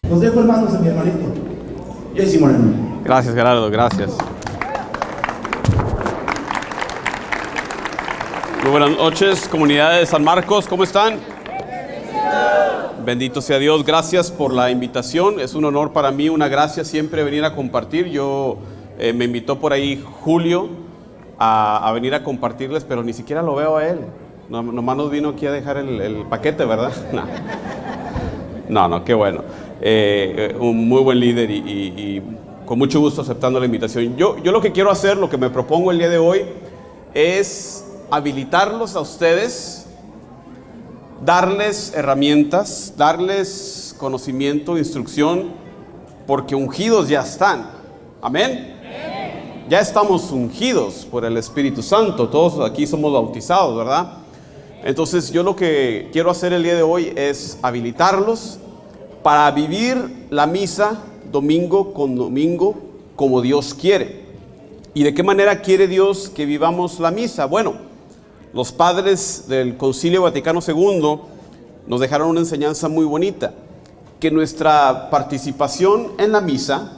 Los dejo hermanos a mi hermanito, Jesse Moreno. Gracias, Gerardo, gracias. Muy buenas noches, comunidad de San Marcos, ¿cómo están? Bendito sea Dios, gracias por la invitación. Es un honor para mí, una gracia siempre venir a compartir. Me invitó por ahí Julio a venir a compartirles, pero ni siquiera lo veo a él. Nomás nos vino aquí a dejar el paquete, ¿verdad? No, qué bueno. Un muy buen líder y con mucho gusto aceptando la invitación. Yo lo que quiero hacer, lo que me propongo el día de hoy es habilitarlos a ustedes, darles herramientas, darles conocimiento, instrucción, porque ungidos ya están. Amén. Ya estamos ungidos por el Espíritu Santo, todos aquí somos bautizados, ¿verdad? Entonces yo lo que quiero hacer el día de hoy es habilitarlos para vivir la misa domingo con domingo como Dios quiere. ¿Y de qué manera quiere Dios que vivamos la misa? Bueno, los padres del Concilio Vaticano II nos dejaron una enseñanza muy bonita, que nuestra participación en la misa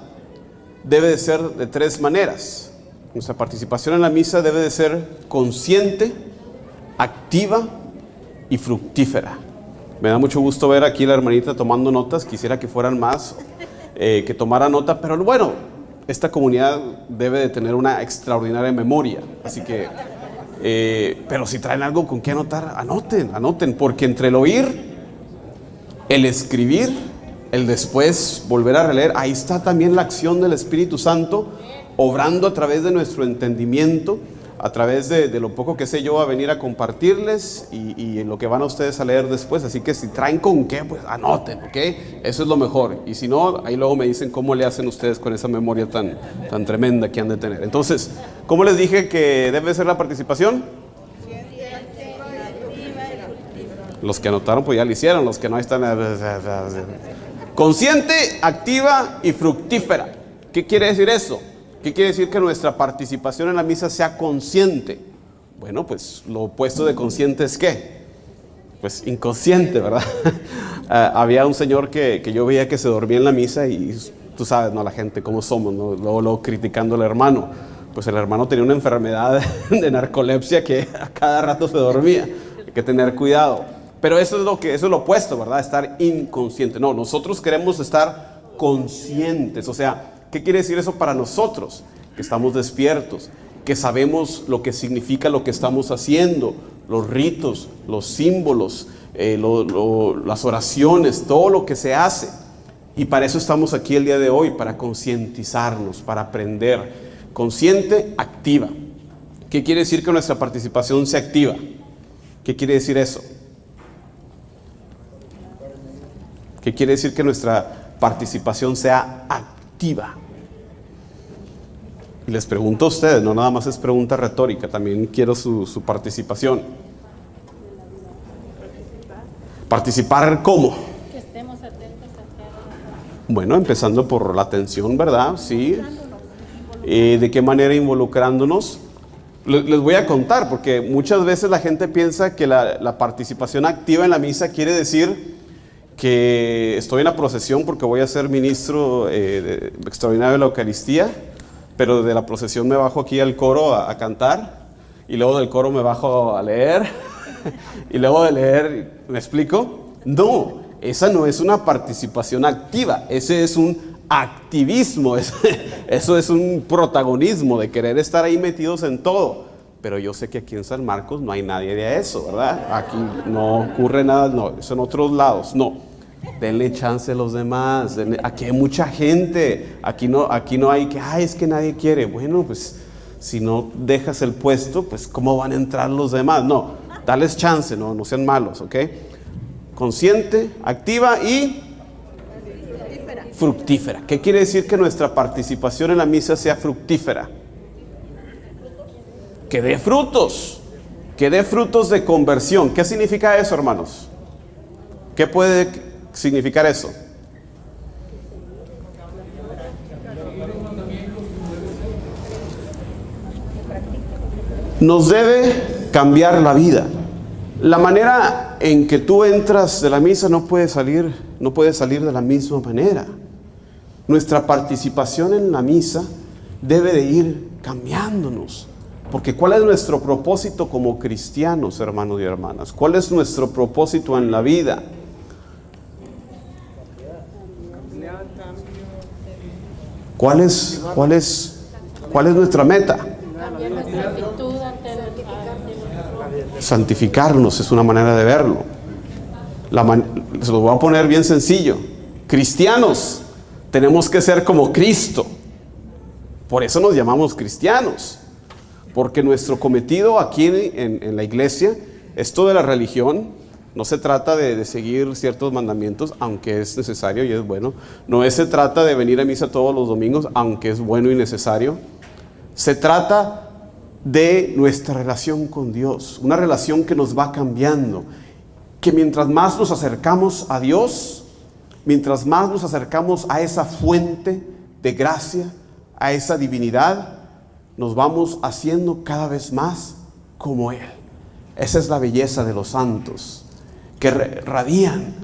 debe de ser de tres maneras. Nuestra participación en la misa debe de ser consciente, activa y fructífera. Me da mucho gusto ver aquí a la hermanita tomando notas. Quisiera que fueran más, que tomara nota, pero bueno, esta comunidad debe de tener una extraordinaria memoria, así que pero si traen algo con qué anotar, anoten, porque entre el oír, el escribir, el después volver a releer, ahí está también la acción del Espíritu Santo obrando a través de nuestro entendimiento, a través de lo poco que sé yo a venir a compartirles y en lo que van a ustedes a leer después. Así que si traen con qué, pues anoten, ¿ok? Eso es lo mejor. Y si no, ahí luego me dicen cómo le hacen ustedes con esa memoria tan tremenda que han de tener. Entonces, ¿cómo les dije que debe ser la participación? Los que anotaron pues ya lo hicieron, los que no están... Consciente, activa y fructífera. ¿Qué quiere decir eso? ¿Qué quiere decir que nuestra participación en la misa sea consciente? Bueno, pues lo opuesto de consciente es ¿qué? Pues inconsciente, ¿verdad? Había un señor que yo veía que se dormía en la misa y tú sabes, ¿no? La gente, cómo somos, ¿no? Luego criticando al hermano. Pues el hermano tenía una enfermedad de narcolepsia que a cada rato se dormía. Hay que tener cuidado. Pero eso es lo opuesto, ¿verdad? Estar inconsciente. No, nosotros queremos estar conscientes, o sea, ¿qué quiere decir eso para nosotros? Que estamos despiertos, que sabemos lo que significa lo que estamos haciendo, los ritos, los símbolos, las oraciones, todo lo que se hace. Y para eso estamos aquí el día de hoy, para concientizarnos, para aprender. Consciente, activa. ¿Qué quiere decir que nuestra participación sea activa? ¿Qué quiere decir eso? ¿Qué quiere decir que nuestra participación sea activa? Y les pregunto a ustedes, no nada más es pregunta retórica, también quiero su participación. ¿Participar cómo? Que estemos atentos a cada... Bueno, empezando por la atención, ¿verdad? Sí. ¿De qué manera involucrándonos? Les voy a contar, porque muchas veces la gente piensa que la participación activa en la misa quiere decir que estoy en la procesión porque voy a ser ministro extraordinario de la Eucaristía, pero de la procesión me bajo aquí al coro a cantar, y luego del coro me bajo a leer, y luego de leer, ¿me explico? No, esa no es una participación activa, ese es un activismo, eso es un protagonismo de querer estar ahí metidos en todo. Pero yo sé que aquí en San Marcos no hay nadie de eso, ¿verdad? Aquí no ocurre nada, no, eso en otros lados, no. Denle chance a los demás, aquí hay mucha gente, aquí no hay que, es que nadie quiere. Bueno, pues si no dejas el puesto, pues ¿cómo van a entrar los demás? No, dales chance, no sean malos, ¿ok? Consciente, activa y fructífera. ¿Qué quiere decir que nuestra participación en la misa sea fructífera? Que dé frutos de conversión. ¿Qué significa eso, hermanos? ¿Qué puede significar eso? Nos debe cambiar la vida. La manera en que tú entras de la misa no puede salir de la misma manera. Nuestra participación en la misa debe de ir cambiándonos. Porque ¿cuál es nuestro propósito como cristianos, hermanos y hermanas? ¿Cuál es nuestro propósito en la vida? ¿Cuál es nuestra meta? Cambiar nuestra actitud ante Santificarnos es una manera de verlo. Se lo voy a poner bien sencillo. Cristianos, tenemos que ser como Cristo. Por eso nos llamamos cristianos. Porque nuestro cometido aquí en la iglesia, esto de la religión, no se trata de seguir ciertos mandamientos, aunque es necesario y es bueno. No se trata de venir a misa todos los domingos, aunque es bueno y necesario. Se trata de nuestra relación con Dios, una relación que nos va cambiando, que mientras más nos acercamos a Dios, mientras más nos acercamos a esa fuente de gracia, a esa divinidad, nos vamos haciendo cada vez más como Él. Esa es la belleza de los santos, que radian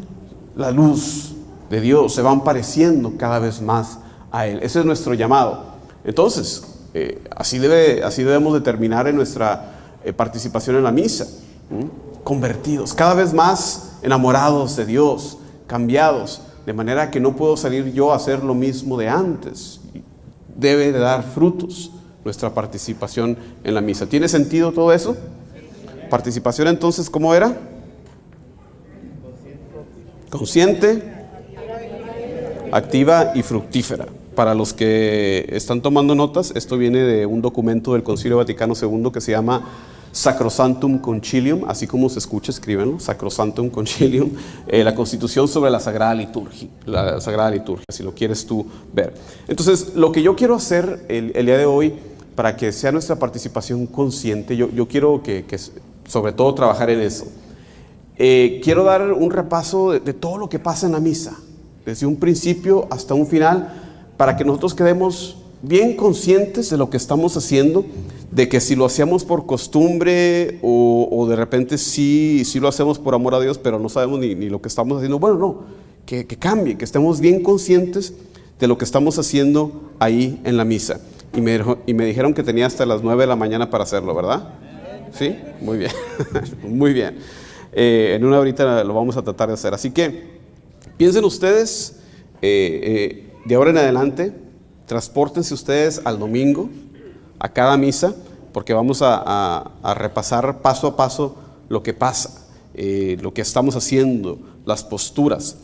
la luz de Dios, se van pareciendo cada vez más a Él. Ese es nuestro llamado. Entonces, así debemos de terminar en nuestra participación en la misa. Convertidos, cada vez más enamorados de Dios, cambiados, de manera que no puedo salir yo a hacer lo mismo de antes. Debe de dar frutos nuestra participación en la misa. ¿Tiene sentido todo eso? Participación entonces, ¿cómo era? Consciente, activa y fructífera. Para los que están tomando notas, esto viene de un documento del Concilio Vaticano II que se llama Sacrosanctum Concilium, así como se escucha, escríbenlo, Sacrosanctum Concilium, la Constitución sobre la Sagrada Liturgia, si lo quieres tú ver. Entonces, lo que yo quiero hacer el día de hoy, para que sea nuestra participación consciente, yo quiero que sobre todo trabajar en eso. Quiero dar un repaso de todo lo que pasa en la misa, desde un principio hasta un final, para que nosotros quedemos bien conscientes de lo que estamos haciendo, de que si lo hacíamos por costumbre o de repente sí lo hacemos por amor a Dios, pero no sabemos ni lo que estamos haciendo, bueno, no, que cambie, que estemos bien conscientes de lo que estamos haciendo ahí en la misa. Y me dijeron que tenía hasta las 9 de la mañana para hacerlo, ¿verdad? ¿Sí? Muy bien, muy bien. En una horita lo vamos a tratar de hacer. Así que piensen ustedes, de ahora en adelante, transpórtense ustedes al domingo, a cada misa, porque vamos a repasar paso a paso lo que pasa, lo que estamos haciendo, las posturas.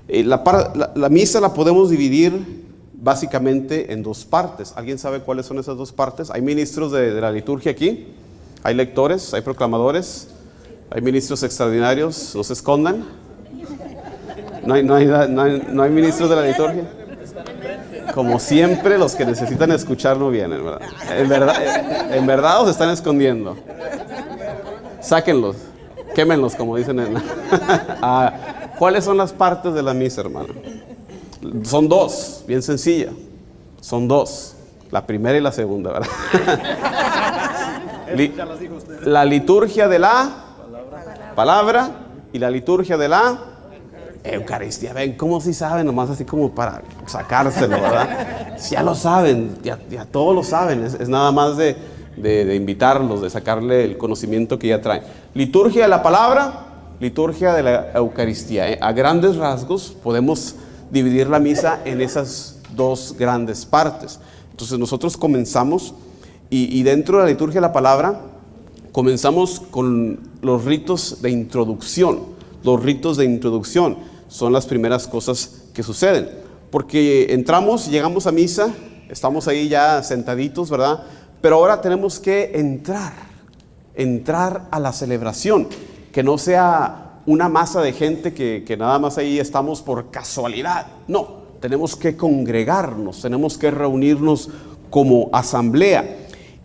La misa la podemos dividir básicamente en dos partes. ¿Alguien sabe cuáles son esas dos partes? Hay ministros de la liturgia aquí, hay lectores, hay proclamadores, hay ministros extraordinarios, no se escondan. No hay ministros de la liturgia. Como siempre, los que necesitan escuchar no vienen, ¿verdad? En verdad os están escondiendo. Sáquenlos, quémenlos, como dicen ¿cuáles son las partes de la misa, hermano? Son dos, bien sencilla. Son dos, la primera y la segunda, ¿verdad? La liturgia de la palabra y la liturgia de la Eucaristía. Ven, ¿cómo si saben? Nomás así como para sacárselo, ¿verdad? Ya lo saben, ya todos lo saben. Es nada más de invitarlos, de sacarle el conocimiento que ya traen. Liturgia de la palabra, liturgia de la Eucaristía. A grandes rasgos podemos dividir la misa en esas dos grandes partes. Entonces nosotros comenzamos y dentro de la liturgia de la palabra comenzamos con los ritos de introducción. Los ritos de introducción son las primeras cosas que suceden, porque llegamos a misa, estamos ahí ya sentaditos, ¿verdad? Pero ahora tenemos que entrar a la celebración, que no sea una masa de gente que nada más ahí estamos por casualidad. No, tenemos que congregarnos, tenemos que reunirnos como asamblea,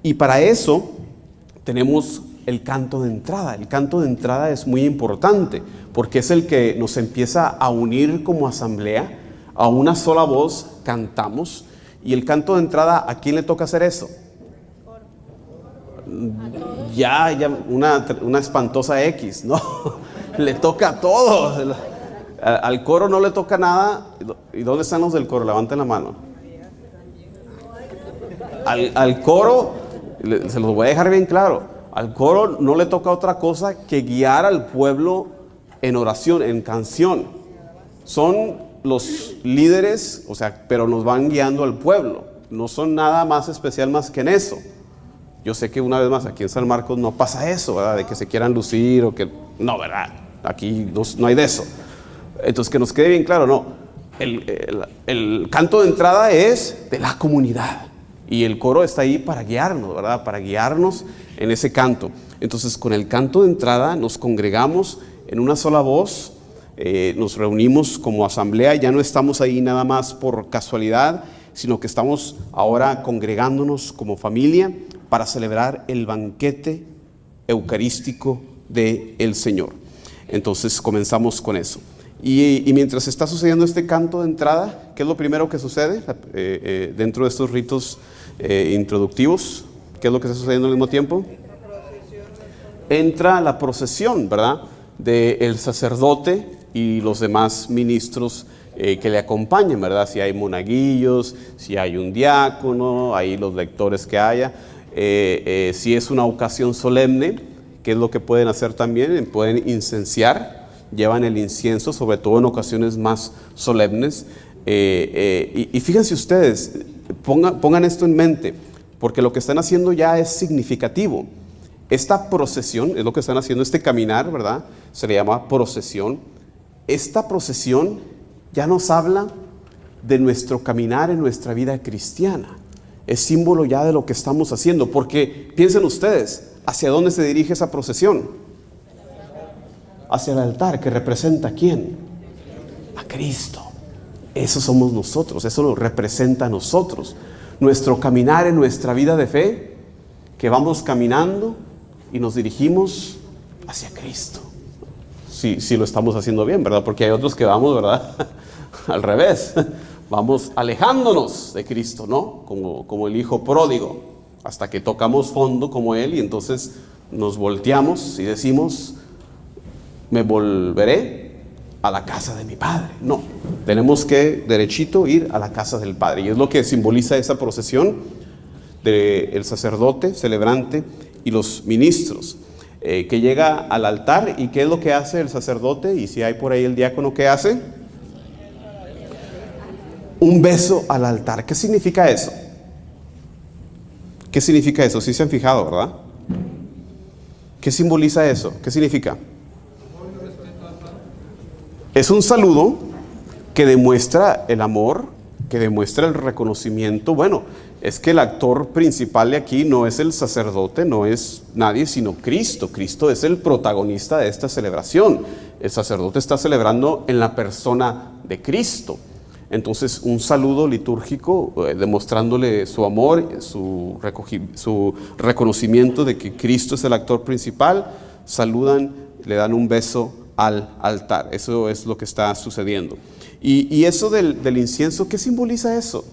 y para eso tenemos el canto de entrada. El canto de entrada es muy importante porque es el que nos empieza a unir como asamblea. A una sola voz cantamos. Y el canto de entrada, ¿a quién le toca hacer eso? ya una espantosa X, ¿no? Le toca a todos. Al coro no le toca nada. ¿Y dónde están los del coro? Levanten la mano. Al coro, se los voy a dejar bien claro, al coro no le toca otra cosa que guiar al pueblo en oración, en canción. Son los líderes, o sea, pero nos van guiando al pueblo. No son nada más especial más que en eso. Yo sé que una vez más aquí en San Marcos no pasa eso, ¿verdad? De que se quieran lucir o que... No, ¿verdad? Aquí no hay de eso. Entonces, que nos quede bien claro, no. El canto de entrada es de la comunidad. Y el coro está ahí para guiarnos, ¿verdad? Para guiarnos en ese canto. Entonces, con el canto de entrada nos congregamos en una sola voz. Nos reunimos como asamblea. Ya no estamos ahí nada más por casualidad, sino que estamos ahora congregándonos como familia para celebrar el banquete eucarístico del Señor. Entonces comenzamos con eso. Y mientras está sucediendo este canto de entrada, ¿qué es lo primero que sucede dentro de estos ritos introductivos? ¿Qué es lo que está sucediendo al mismo tiempo? Entra la procesión, ¿verdad? Del sacerdote y los demás ministros que le acompañan, ¿verdad? Si hay monaguillos, si hay un diácono, ahí los lectores que haya. Si es una ocasión solemne, ¿qué es lo que pueden hacer también? Pueden incenciar, llevan el incienso, sobre todo en ocasiones más solemnes. Y fíjense ustedes, pongan esto en mente, porque lo que están haciendo ya es significativo. Esta procesión, es lo que están haciendo, este caminar, ¿verdad? Se le llama procesión. Esta procesión ya nos habla de nuestro caminar en nuestra vida cristiana. Es símbolo ya de lo que estamos haciendo, porque piensen ustedes, ¿hacia dónde se dirige esa procesión? Hacia el altar, que representa ¿a quién? A Cristo. Eso somos nosotros, eso nos representa a nosotros. Nuestro caminar en nuestra vida de fe, que vamos caminando y nos dirigimos hacia Cristo. Si lo estamos haciendo bien, ¿verdad? Porque hay otros que vamos, ¿verdad? Al revés. Vamos alejándonos de Cristo, ¿no? Como el hijo pródigo, hasta que tocamos fondo como él y entonces nos volteamos y decimos, me volveré a la casa de mi Padre. No, tenemos que derechito ir a la casa del Padre. Y es lo que simboliza esa procesión del sacerdote, celebrante y los ministros, que llega al altar. ¿Y qué es lo que hace el sacerdote? Y si hay por ahí el diácono, ¿qué hace? Un beso al altar. ¿Qué significa eso? ¿Qué significa eso? Sí se han fijado, ¿verdad? ¿Qué simboliza eso? ¿Qué significa? Es un saludo que demuestra el amor, que demuestra el reconocimiento. Bueno, es que el actor principal de aquí no es el sacerdote, no es nadie sino Cristo. Cristo es el protagonista de esta celebración. El sacerdote está celebrando en la persona de Cristo. Entonces, un saludo litúrgico demostrándole su amor, su reconocimiento de que Cristo es el actor principal. Saludan, le dan un beso al altar. Eso es lo que está sucediendo. Y eso del incienso, ¿qué simboliza eso?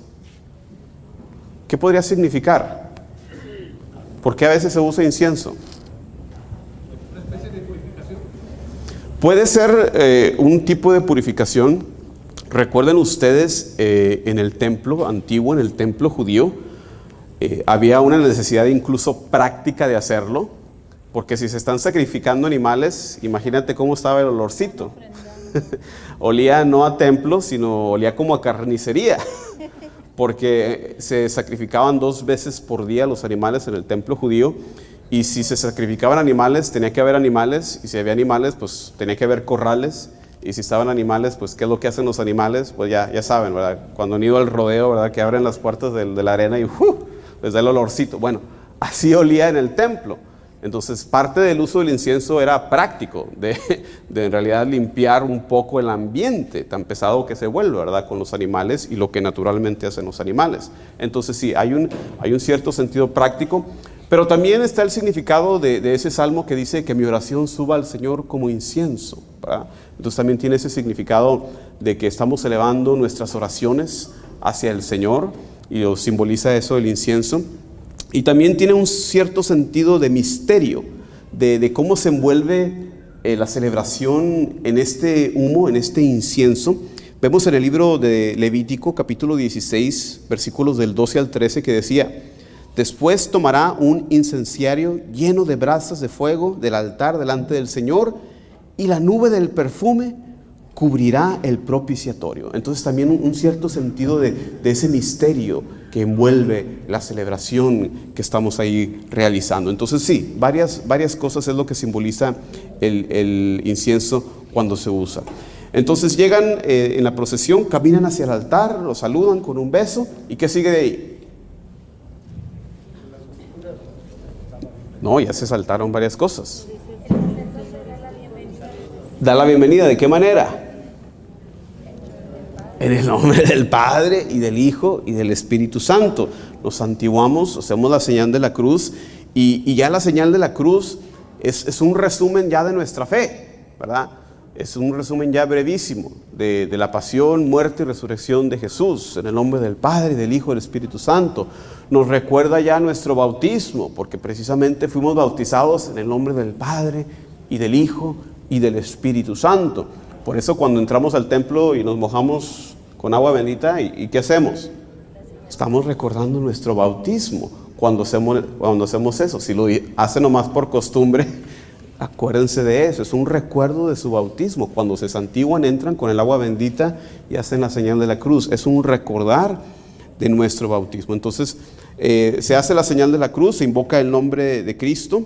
¿Qué podría significar? ¿Por qué a veces se usa incienso? Una especie de purificación. Puede ser un tipo de purificación. Recuerden ustedes, en el templo antiguo, en el templo judío, había una necesidad incluso práctica de hacerlo, porque si se están sacrificando animales, imagínate cómo estaba el olorcito. Olía no a templo, sino olía como a carnicería, porque se sacrificaban 2 veces por día los animales en el templo judío, y si se sacrificaban animales, tenía que haber animales, y si había animales, pues tenía que haber corrales. Y si estaban animales, pues ¿qué es lo que hacen los animales? Pues ya saben, ¿verdad? Cuando han ido al rodeo, ¿verdad? Que abren las puertas de la arena y les da el olorcito. Bueno, así olía en el templo. Entonces, parte del uso del incienso era práctico, de en realidad limpiar un poco el ambiente tan pesado que se vuelve, ¿verdad? Con los animales y lo que naturalmente hacen los animales. Entonces, sí, hay un cierto sentido práctico. Pero también está el significado de ese salmo que dice que mi oración suba al Señor como incienso, ¿verdad? Entonces también tiene ese significado de que estamos elevando nuestras oraciones hacia el Señor, y lo simboliza eso el incienso. Y también tiene un cierto sentido de misterio, de cómo se envuelve la celebración en este humo, en este incienso. Vemos en el libro de Levítico, capítulo 16, versículos del 12 al 13, que decía: después tomará un incenciario lleno de brasas de fuego del altar delante del Señor, y la nube del perfume cubrirá el propiciatorio. Entonces también un cierto sentido de ese misterio que envuelve la celebración que estamos ahí realizando. Entonces sí, varias cosas es lo que simboliza el incienso cuando se usa. Entonces llegan en la procesión, caminan hacia el altar, lo saludan con un beso. ¿Y qué sigue de ahí? No, ya se saltaron varias cosas. Da la bienvenida, ¿de qué manera? En el nombre del Padre y del Hijo y del Espíritu Santo. Nos santiguamos, hacemos la señal de la cruz, y ya la señal de la cruz es un resumen ya de nuestra fe, ¿verdad? Es un resumen ya brevísimo de la pasión, muerte y resurrección de Jesús, en el nombre del Padre, del Hijo y del Espíritu Santo. Nos recuerda ya nuestro bautismo, porque precisamente fuimos bautizados en el nombre del Padre y del Hijo y del Espíritu Santo. Por eso cuando entramos al templo y nos mojamos con agua bendita, ¿y qué hacemos? Estamos recordando nuestro bautismo cuando hacemos eso. Si lo hacen nomás por costumbre, acuérdense de eso, es un recuerdo de su bautismo. Cuando se santiguan, entran con el agua bendita y hacen la señal de la cruz. Es un recordar de nuestro bautismo. Entonces se hace la señal de la cruz, se invoca el nombre de Cristo,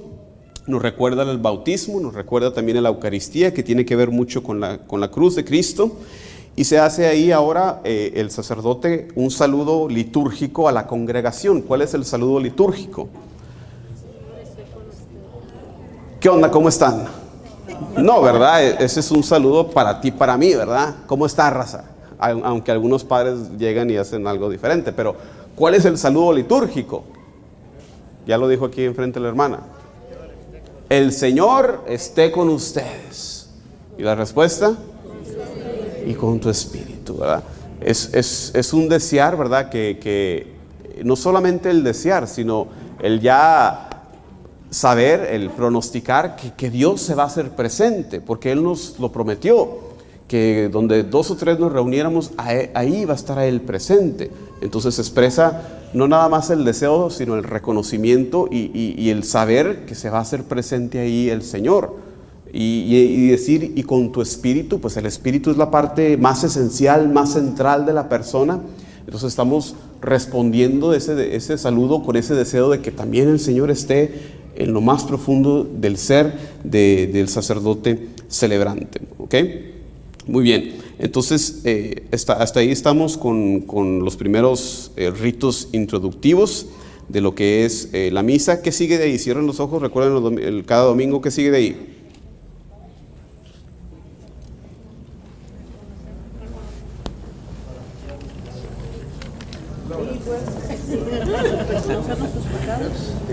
nos recuerda el bautismo, nos recuerda también la Eucaristía, que tiene que ver mucho con la cruz de Cristo. Y se hace ahí ahora el sacerdote un saludo litúrgico a la congregación. ¿Cuál es el saludo litúrgico? ¿Qué onda? ¿Cómo están? No, ¿verdad? Ese es un saludo para ti, para mí, ¿verdad? ¿Cómo está, raza? Aunque algunos padres llegan y hacen algo diferente, pero ¿cuál es el saludo litúrgico? Ya lo dijo aquí enfrente la hermana. El Señor esté con ustedes. ¿Y la respuesta? Y con tu espíritu, ¿verdad? Es un desear, ¿verdad? Que no solamente el desear, sino el ya saber, el pronosticar que Dios se va a hacer presente, porque Él nos lo prometió, que donde 2 o 3 nos reuniéramos, ahí va a estar Él presente. Entonces expresa no nada más el deseo, sino el reconocimiento y el saber que se va a hacer presente ahí el Señor. Y decir, y con tu espíritu, pues el espíritu es la parte más esencial, más central de la persona. Entonces estamos respondiendo ese saludo con ese deseo de que también el Señor esté en lo más profundo del ser del sacerdote celebrante. ¿Ok? Muy bien. Entonces hasta ahí estamos con los primeros ritos introductivos de lo que es la misa. ¿Qué sigue de ahí? Cierren los ojos, recuerden cada domingo. ¿Qué sigue de ahí?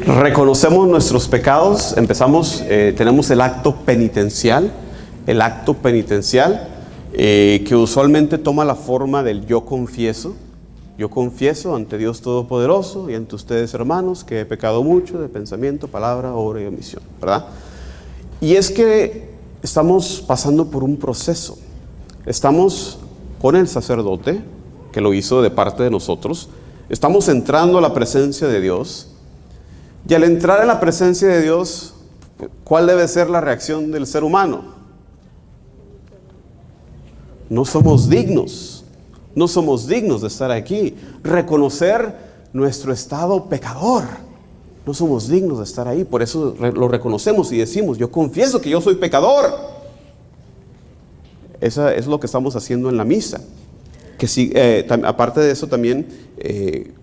Reconocemos nuestros pecados, empezamos, tenemos el acto penitencial, que usualmente toma la forma del yo confieso ante Dios Todopoderoso y ante ustedes, hermanos, que he pecado mucho de pensamiento, palabra, obra y omisión, ¿verdad? Y es que estamos pasando por un proceso, estamos con el sacerdote, que lo hizo de parte de nosotros, estamos entrando a la presencia de Dios. Y al entrar en la presencia de Dios, ¿cuál debe ser la reacción del ser humano? No somos dignos de estar aquí. Reconocer nuestro estado pecador. No somos dignos de estar ahí. Por eso lo reconocemos y decimos, yo confieso que yo soy pecador. Eso es lo que estamos haciendo en la misa. Que sí, aparte de eso también,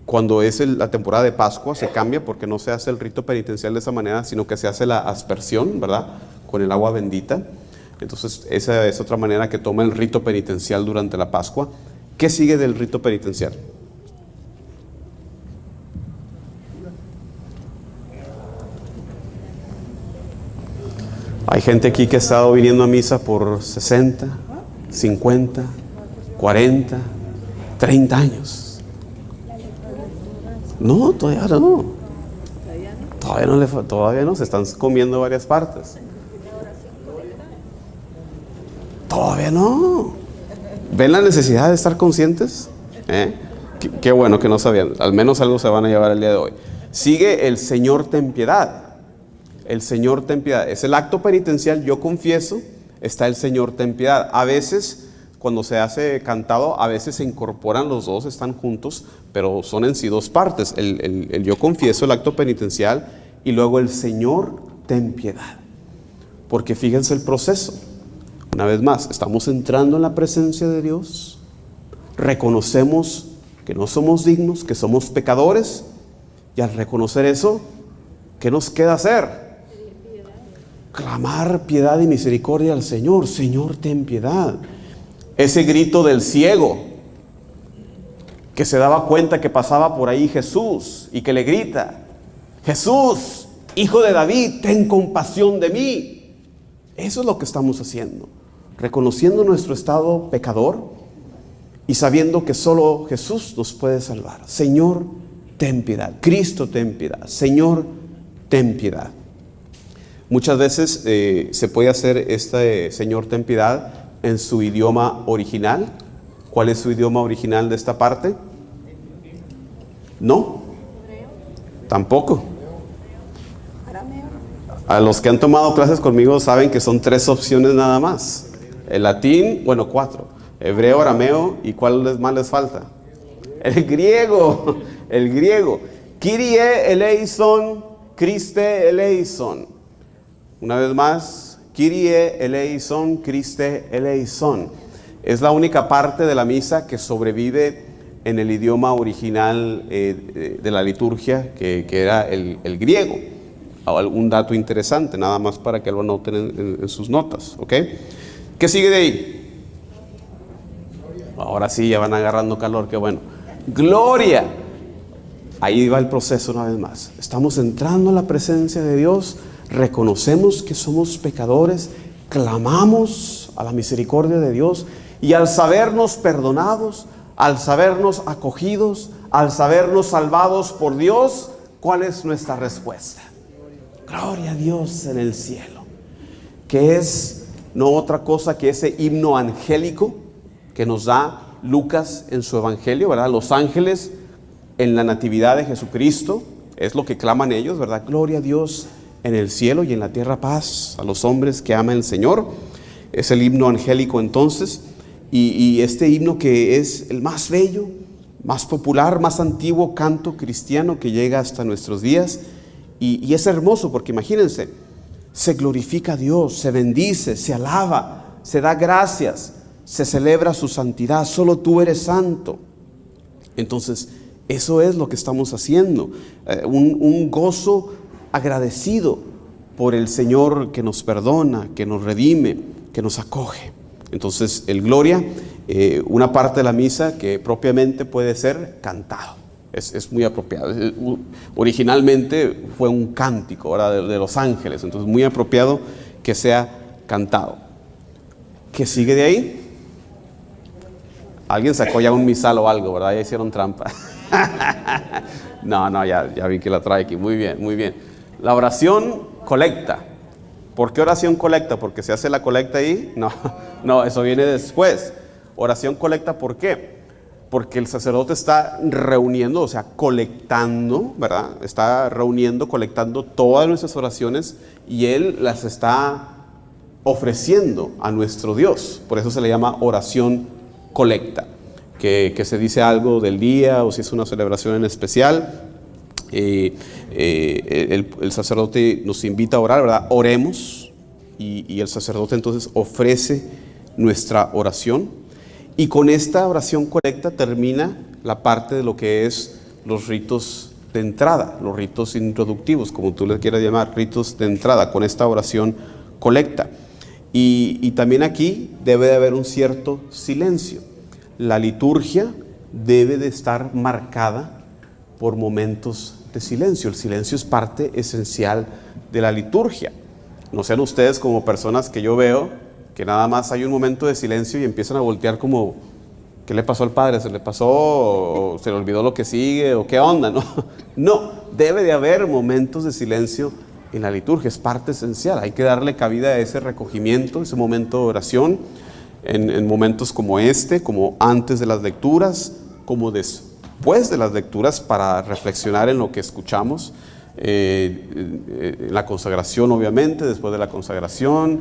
cuando es la temporada de Pascua se cambia, porque no se hace el rito penitencial de esa manera, sino que se hace la aspersión, ¿verdad? Con el agua bendita. Entonces esa es otra manera que toma el rito penitencial durante la Pascua. ¿Qué sigue del rito penitencial? Hay gente aquí que ha estado viniendo a misa por 60, 50, 40, 30 años. No, todavía no. Todavía no, se están comiendo varias partes. Todavía no. ¿Ven la necesidad de estar conscientes? Qué bueno que no sabían. Al menos algo se van a llevar el día de hoy. Sigue el Señor ten piedad. El Señor ten piedad. Es el acto penitencial, yo confieso, está el Señor ten piedad. A veces, cuando se hace cantado, a veces se incorporan los dos, están juntos, pero son en sí dos partes. El yo confieso, el acto penitencial, y luego el Señor ten piedad. Porque fíjense el proceso. Una vez más, estamos entrando en la presencia de Dios, reconocemos que no somos dignos, que somos pecadores, y al reconocer eso, ¿qué nos queda hacer? Clamar piedad y misericordia al Señor. Señor, ten piedad. Ese grito del ciego, que se daba cuenta que pasaba por ahí Jesús, y que le grita: Jesús, Hijo de David, ten compasión de mí. Eso es lo que estamos haciendo, reconociendo nuestro estado pecador y sabiendo que solo Jesús nos puede salvar. Señor, ten piedad. Cristo, ten piedad. Señor, ten piedad. Muchas veces se puede hacer este Señor, ten piedad en su idioma original. ¿Cuál es su idioma original de esta parte? No, tampoco. A los que han tomado clases conmigo saben que son 3 opciones nada más. El latín, 4. Hebreo, arameo, ¿y cuál más les falta? El griego. El griego. Kyrie eleison, Christe eleison. Una vez más, Kyrie eleison, Christe eleison. Es la única parte de la misa que sobrevive en el idioma original de la liturgia, que era el griego. Un dato interesante, nada más para que lo anoten en sus notas, ¿ok? ¿Qué sigue de ahí? Ahora sí, ya van agarrando calor, qué bueno. Gloria. Ahí va el proceso una vez más. Estamos entrando a la presencia de Dios, reconocemos que somos pecadores, clamamos a la misericordia de Dios, y al sabernos perdonados, al sabernos acogidos, al sabernos salvados por Dios, ¿cuál es nuestra respuesta? Gloria a Dios en el cielo, que es no otra cosa que ese himno angélico que nos da Lucas en su evangelio, ¿verdad? Los ángeles en la natividad de Jesucristo, es lo que claman ellos, ¿verdad? Gloria a Dios en el cielo y en la tierra paz a los hombres que aman al Señor. Es el himno angélico entonces, y este himno que es el más bello, más popular, más antiguo canto cristiano que llega hasta nuestros días. Y es hermoso porque imagínense, se glorifica a Dios, se bendice, se alaba, se da gracias, se celebra su santidad. Solo tú eres santo. Entonces, eso es lo que estamos haciendo, un gozo agradecido por el Señor que nos perdona, que nos redime, que nos acoge. Entonces, el gloria, una parte de la misa que propiamente puede ser cantado. Es muy apropiado. Originalmente fue un cántico, ¿verdad? de los ángeles, entonces muy apropiado que sea cantado. ¿Qué sigue de ahí? Alguien sacó ya un misal o algo, ¿verdad? Ya hicieron trampa. No, ya vi que la trae aquí. Muy bien, muy bien. La oración colecta. ¿Por qué oración colecta? ¿Porque se hace la colecta ahí? No, eso viene después. Oración colecta, ¿por qué? Porque el sacerdote está reuniendo, o sea, colectando, ¿verdad? Está reuniendo, colectando todas nuestras oraciones, y él las está ofreciendo a nuestro Dios. Por eso se le llama oración colecta. Que se dice algo del día, o si es una celebración en especial, el sacerdote nos invita a orar, ¿verdad? Oremos, y el sacerdote entonces ofrece nuestra oración. Y con esta oración colecta termina la parte de lo que es los ritos de entrada, los ritos introductivos, como tú les quieras llamar, ritos de entrada, con esta oración colecta. Y también aquí debe de haber un cierto silencio. La liturgia debe de estar marcada por momentos de silencio. El silencio es parte esencial de la liturgia. No sean ustedes como personas que yo veo que nada más hay un momento de silencio y empiezan a voltear como, ¿qué le pasó al padre? ¿Se le pasó? ¿O se le olvidó lo que sigue? ¿O qué onda? No, debe de haber momentos de silencio en la liturgia, es parte esencial. Hay que darle cabida a ese recogimiento, ese momento de oración, en momentos como este, como antes de las lecturas, como después de las lecturas, para reflexionar en lo que escuchamos. La consagración, obviamente, después de la consagración,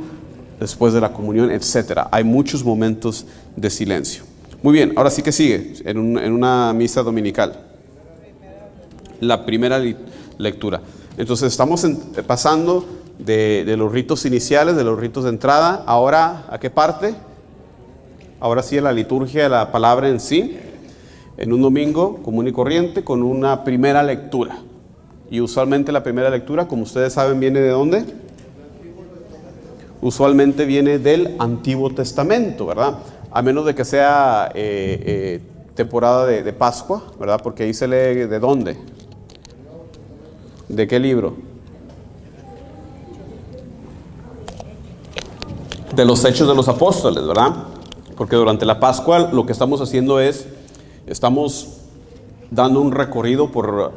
después de la comunión, etcétera. Hay muchos momentos de silencio. Muy bien, ahora sí que sigue en una misa dominical. La primera lectura. Entonces estamos pasando de los ritos iniciales, de los ritos de entrada. Ahora, ¿a qué parte? Ahora sí, a la liturgia de la palabra en sí, en un domingo común y corriente, con una primera lectura. Y usualmente la primera lectura, como ustedes saben, ¿viene de dónde? Usualmente viene del Antiguo Testamento, ¿verdad? A menos de que sea temporada de Pascua, ¿verdad? Porque ahí se lee ¿de dónde? ¿De qué libro? De los Hechos de los Apóstoles, ¿verdad? Porque durante la Pascua lo que estamos haciendo es, estamos dando un recorrido por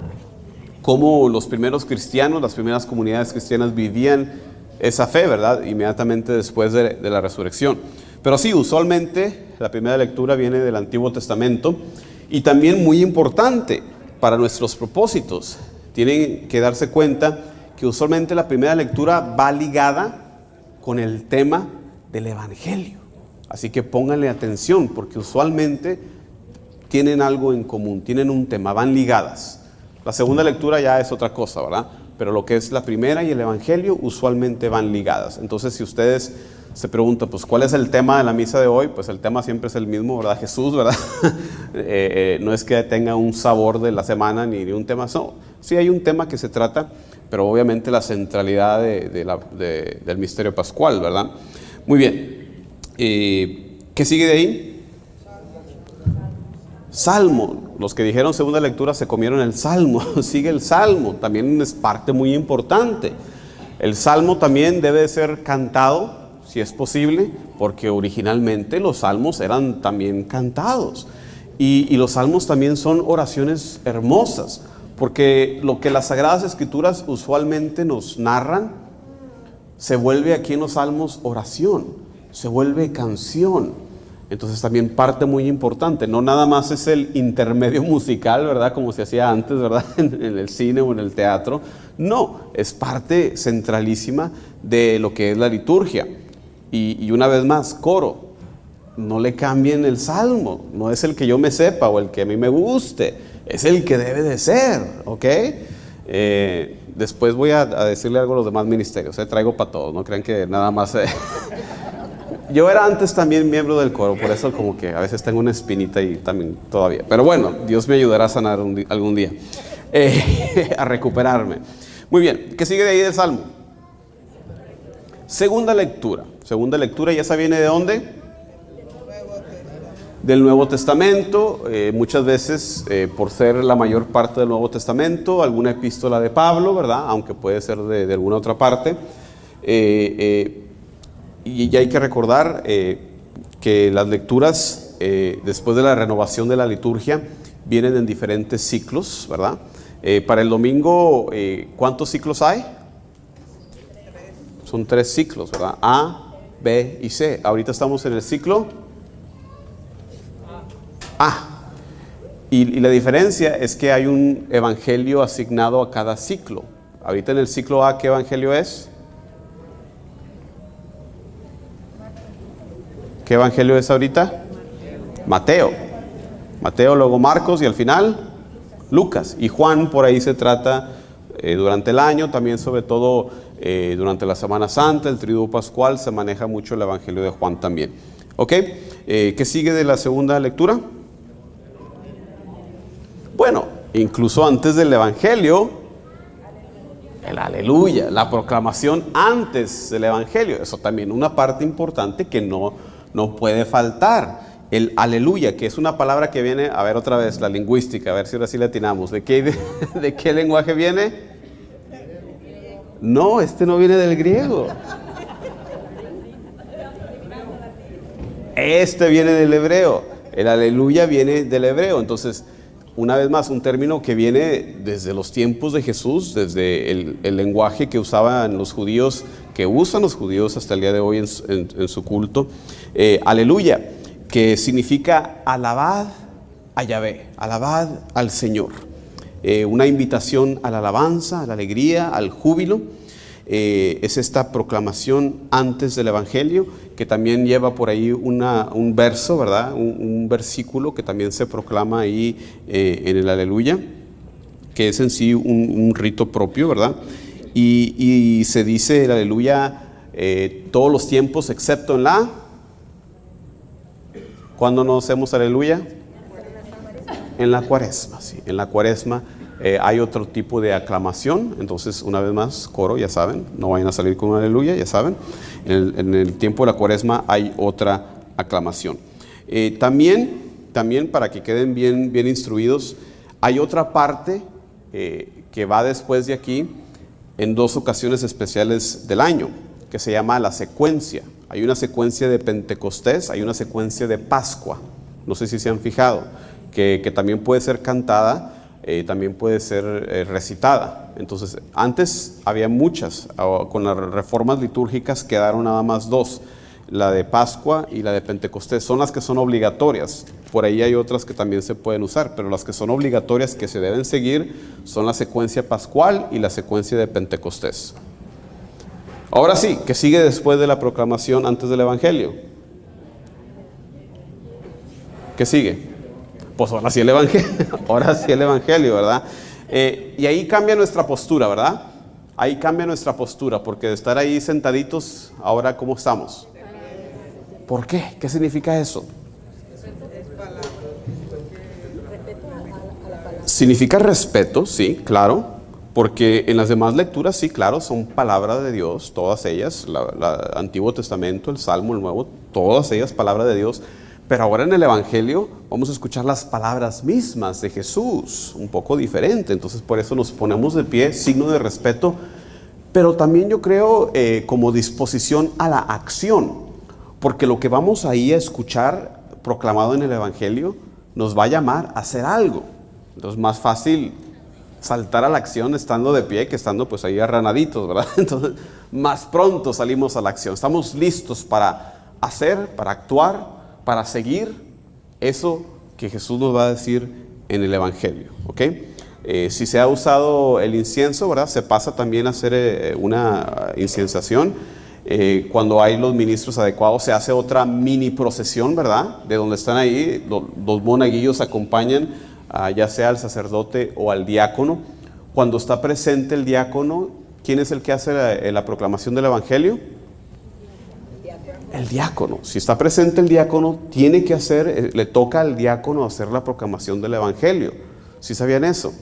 cómo los primeros cristianos, las primeras comunidades cristianas vivían esa fe, ¿verdad? Inmediatamente después de la resurrección. Pero sí, usualmente la primera lectura viene del Antiguo Testamento, y también muy importante para nuestros propósitos. Tienen que darse cuenta que usualmente la primera lectura va ligada con el tema del Evangelio. Así que pónganle atención, porque usualmente tienen algo en común, tienen un tema, van ligadas. La segunda lectura ya es otra cosa, ¿verdad? Pero lo que es la primera y el Evangelio usualmente van ligadas. Entonces, si ustedes se preguntan, pues, ¿cuál es el tema de la misa de hoy? Pues el tema siempre es el mismo, ¿verdad? Jesús, ¿verdad? No es que tenga un sabor de la semana ni de un tema. No, sí hay un tema que se trata, pero obviamente la centralidad del misterio pascual, ¿verdad? Muy bien. ¿Qué sigue de ahí? Salmo. Los que dijeron segunda lectura se comieron el Salmo. Sigue el Salmo, también es parte muy importante. El Salmo también debe ser cantado, si es posible, porque originalmente los Salmos eran también cantados. Y los Salmos también son oraciones hermosas, porque lo que las Sagradas Escrituras usualmente nos narran, se vuelve aquí en los Salmos oración, se vuelve canción. Entonces también parte muy importante, no nada más es el intermedio musical, ¿verdad? Como se hacía antes, ¿verdad? En el cine o en el teatro. No, es parte centralísima de lo que es la liturgia. Y una vez más, coro, no le cambien el salmo, no es el que yo me sepa o el que a mí me guste, es el que debe de ser, ¿ok? Después voy a decirle algo a los demás ministerios, traigo para todos, no crean que nada más... Yo era antes también miembro del coro, por eso como que a veces tengo una espinita y también todavía. Pero bueno, Dios me ayudará a sanar algún día, a recuperarme. Muy bien, ¿qué sigue de ahí del Salmo? Segunda lectura. Segunda lectura, ¿ya se viene de dónde? Del Nuevo Testamento. Muchas veces, por ser la mayor parte del Nuevo Testamento, alguna epístola de Pablo, ¿verdad? Aunque puede ser de alguna otra parte. Y ya hay que recordar que las lecturas, después de la renovación de la liturgia, vienen en diferentes ciclos, ¿verdad? Para el domingo, ¿cuántos ciclos hay? Son 3 ciclos, ¿verdad? A, B y C. Ahorita estamos en el ciclo A. Y la diferencia es que hay un evangelio asignado a cada ciclo. Ahorita en el ciclo A, ¿qué evangelio es? ¿Qué evangelio es ahorita? Mateo. Mateo, luego Marcos y al final Lucas. Y Juan por ahí se trata durante el año, también sobre todo durante la Semana Santa, el Triduo Pascual, se maneja mucho el evangelio de Juan también. ¿Ok? ¿Qué sigue de la segunda lectura? Bueno, incluso antes del evangelio, el aleluya, la proclamación antes del evangelio, eso también una parte importante que no puede faltar. El aleluya, que es una palabra que viene, a ver otra vez, la lingüística, a ver si ahora sí la atinamos. ¿De qué lenguaje viene? No, no viene del griego. Viene del hebreo. El aleluya viene del hebreo. Entonces, una vez más, un término que viene desde los tiempos de Jesús, desde el lenguaje que usaban los judíos, que usan los judíos hasta el día de hoy en su culto. Aleluya, que significa alabad a Yahvé, alabad al Señor. Una invitación a la alabanza, a la alegría, al júbilo. Es esta proclamación antes del Evangelio, que también lleva por ahí un verso, ¿verdad? Un versículo que también se proclama ahí en el Aleluya, que es en sí un rito propio, ¿verdad? Y se dice el Aleluya todos los tiempos excepto en la... ¿Cuándo no hacemos Aleluya? En la Cuaresma, sí. En la Cuaresma hay otro tipo de aclamación. Entonces, una vez más, coro, ya saben, no vayan a salir con un aleluya, ya saben. En el tiempo de la Cuaresma hay otra aclamación. También para que queden bien instruidos, hay otra parte que va después de aquí en 2 ocasiones especiales del año, que se llama la secuencia. Hay una secuencia de Pentecostés, hay una secuencia de Pascua. No sé si se han fijado, que también puede ser cantada, también puede ser recitada. Entonces, antes había muchas, con las reformas litúrgicas quedaron nada más 2, la de Pascua y la de Pentecostés. Son las que son obligatorias. Por ahí hay otras que también se pueden usar, pero las que son obligatorias, que se deben seguir, son la secuencia pascual y la secuencia de Pentecostés. Ahora sí, ¿qué sigue después de la proclamación antes del Evangelio? ¿Qué sigue? Pues ahora sí el Evangelio, ahora sí el Evangelio, ¿verdad? Y ahí cambia nuestra postura, ¿verdad? Ahí cambia nuestra postura, porque de estar ahí sentaditos, ahora ¿cómo estamos? ¿Por qué? ¿Qué significa eso? Significa respeto, sí, claro. Porque en las demás lecturas, sí, claro, son palabra de Dios, todas ellas, Antiguo Testamento, el Salmo, el Nuevo, todas ellas palabra de Dios. Pero ahora en el Evangelio vamos a escuchar las palabras mismas de Jesús, un poco diferente. Entonces por eso nos ponemos de pie, signo de respeto, pero también yo creo como disposición a la acción. Porque lo que vamos ahí a escuchar proclamado en el Evangelio nos va a llamar a hacer algo. Entonces más fácil saltar a la acción estando de pie que estando pues ahí arranaditos, ¿verdad? Entonces más pronto salimos a la acción. Estamos listos para hacer, para actuar, para seguir eso que Jesús nos va a decir en el Evangelio, ¿ok? Si se ha usado el incienso, ¿verdad? Se pasa también a hacer una inciensación. Cuando hay los ministros adecuados, se hace otra mini procesión, ¿verdad? De donde están ahí, los monaguillos acompañan ya sea al sacerdote o al diácono. Cuando está presente el diácono, ¿quién es el que hace la proclamación del Evangelio? El diácono. Si está presente el diácono, tiene que hacer, le toca al diácono hacer la proclamación del Evangelio. ¿Sí sabían eso?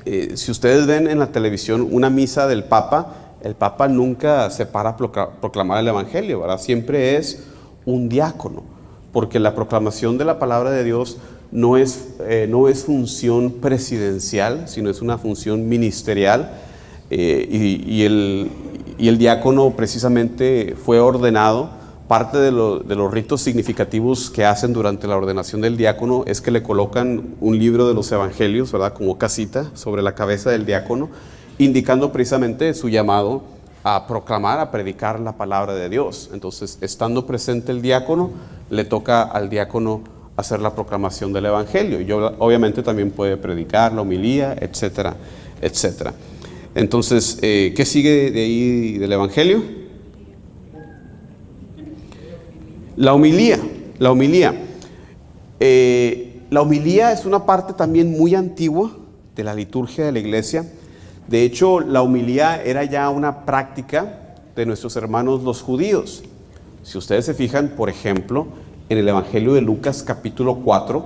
Si ustedes ven en la televisión una misa del Papa, el Papa nunca se para a proclamar el Evangelio, ¿verdad? Siempre es un diácono, porque la proclamación de la palabra de Dios no es función presidencial, sino es una función ministerial, y el diácono precisamente fue ordenado. Parte de los ritos significativos que hacen durante la ordenación del diácono es que le colocan un libro de los evangelios, ¿verdad? Como casita sobre la cabeza del diácono, indicando precisamente su llamado a proclamar, a predicar la palabra de Dios. Entonces, estando presente el diácono, le toca al diácono hacer la proclamación del evangelio. Y obviamente también puede predicar la homilía, etcétera, etcétera. Entonces, ¿qué sigue de ahí del evangelio? La homilía. La homilía es una parte también muy antigua de la liturgia de la iglesia. De hecho, la homilía era ya una práctica de nuestros hermanos los judíos. Si ustedes se fijan, por ejemplo, en el Evangelio de Lucas capítulo 4,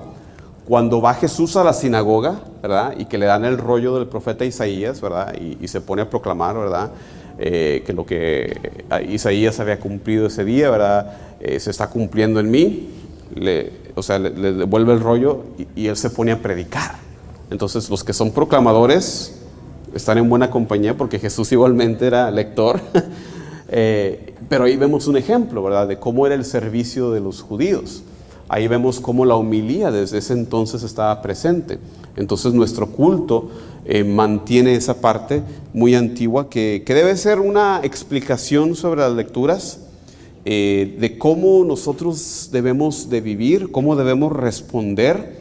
cuando va Jesús a la sinagoga, ¿verdad? Y que le dan el rollo del profeta Isaías, ¿verdad? Y se pone a proclamar, ¿verdad? Que lo que Isaías había cumplido ese día, ¿verdad? Se está cumpliendo en mí. Le devuelve el rollo y él se pone a predicar. Entonces los que son proclamadores están en buena compañía, porque Jesús igualmente era lector. Pero ahí vemos un ejemplo, ¿verdad? De cómo era el servicio de los judíos. ahí vemos cómo la homilía desde ese entonces estaba presente. Entonces nuestro culto mantiene esa parte muy antigua que debe ser una explicación sobre las lecturas, de cómo nosotros debemos de vivir, cómo debemos responder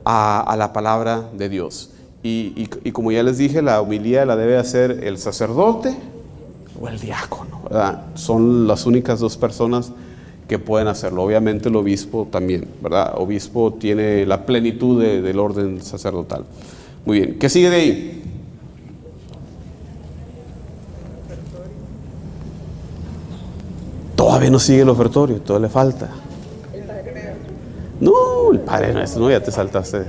a la palabra de Dios. Y como ya les dije, la homilía la debe hacer el sacerdote o el diácono, ¿verdad? Son las únicas dos personas que pueden hacerlo. Obviamente el obispo también, ¿verdad? Obispo tiene la plenitud del orden sacerdotal. Muy bien, ¿qué sigue de ahí? Todavía no sigue el ofertorio, todavía le falta. No, el Padre Nuestro, no, ya te saltaste.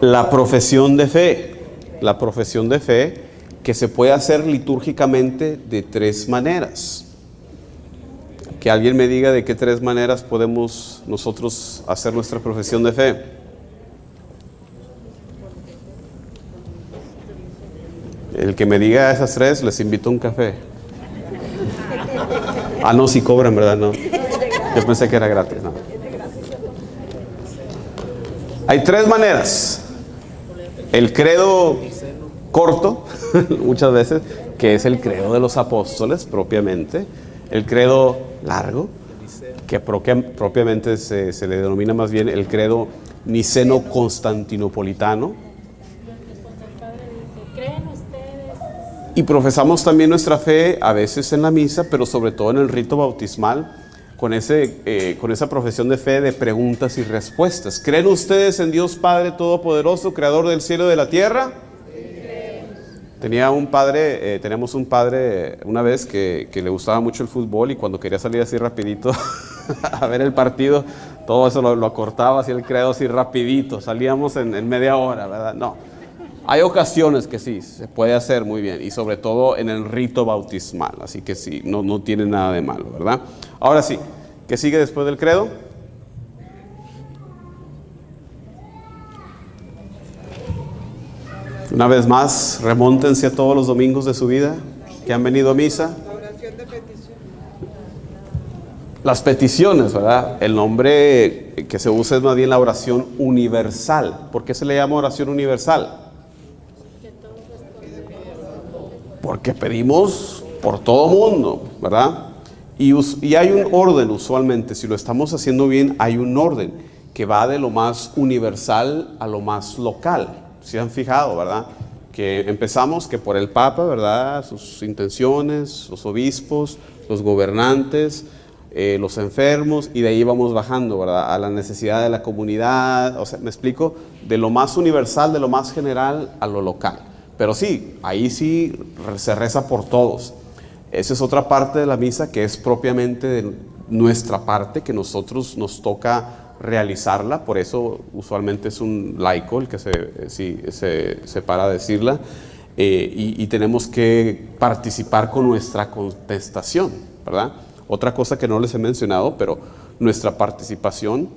La profesión de fe. La profesión de fe que se puede hacer litúrgicamente de tres maneras. Que alguien me diga de qué tres maneras podemos nosotros hacer nuestra profesión de fe. El que me diga esas tres, les invito a un café. Ah, no, si cobran, ¿verdad? No. Yo pensé que era gratis, no. Hay tres maneras. El credo corto, muchas veces, que es el credo de los apóstoles propiamente. El credo largo, que propiamente se le denomina más bien el credo niceno-constantinopolitano. ¿Creen ustedes? Y profesamos también nuestra fe a veces en la misa, pero sobre todo en el rito bautismal, con esa profesión de fe de preguntas y respuestas. ¿Creen ustedes en Dios Padre Todopoderoso, Creador del cielo y de la tierra? Teníamos un padre una vez que le gustaba mucho el fútbol, y cuando quería salir así rapidito a ver el partido, todo eso lo acortaba así el credo así rapidito, salíamos en media hora, ¿verdad? No, hay ocasiones que sí, se puede hacer muy bien, y sobre todo en el rito bautismal, así que sí, no tiene nada de malo, ¿verdad? Ahora sí, ¿qué sigue después del credo? Una vez más, remóntense a todos los domingos de su vida que han venido a misa. La oración de petición. Las peticiones, ¿verdad? El nombre que se usa es más bien la oración universal. ¿Por qué se le llama oración universal? Porque pedimos por todo mundo, ¿verdad? Y hay un orden usualmente, si lo estamos haciendo bien, hay un orden que va de lo más universal a lo más local. ¿Se han fijado, verdad? Que empezamos que por el Papa, ¿verdad? Sus intenciones, los obispos, los gobernantes, los enfermos, y de ahí vamos bajando, ¿verdad? A la necesidad de la comunidad, o sea, me explico, de lo más universal, de lo más general a lo local. Pero sí, ahí sí se reza por todos. Esa es otra parte de la misa que es propiamente de nuestra parte, que nosotros nos toca realizarla. Por eso usualmente es un laico el que se para a decirla, y tenemos que participar con nuestra contestación, ¿verdad? Otra cosa que no les he mencionado, pero nuestra participación,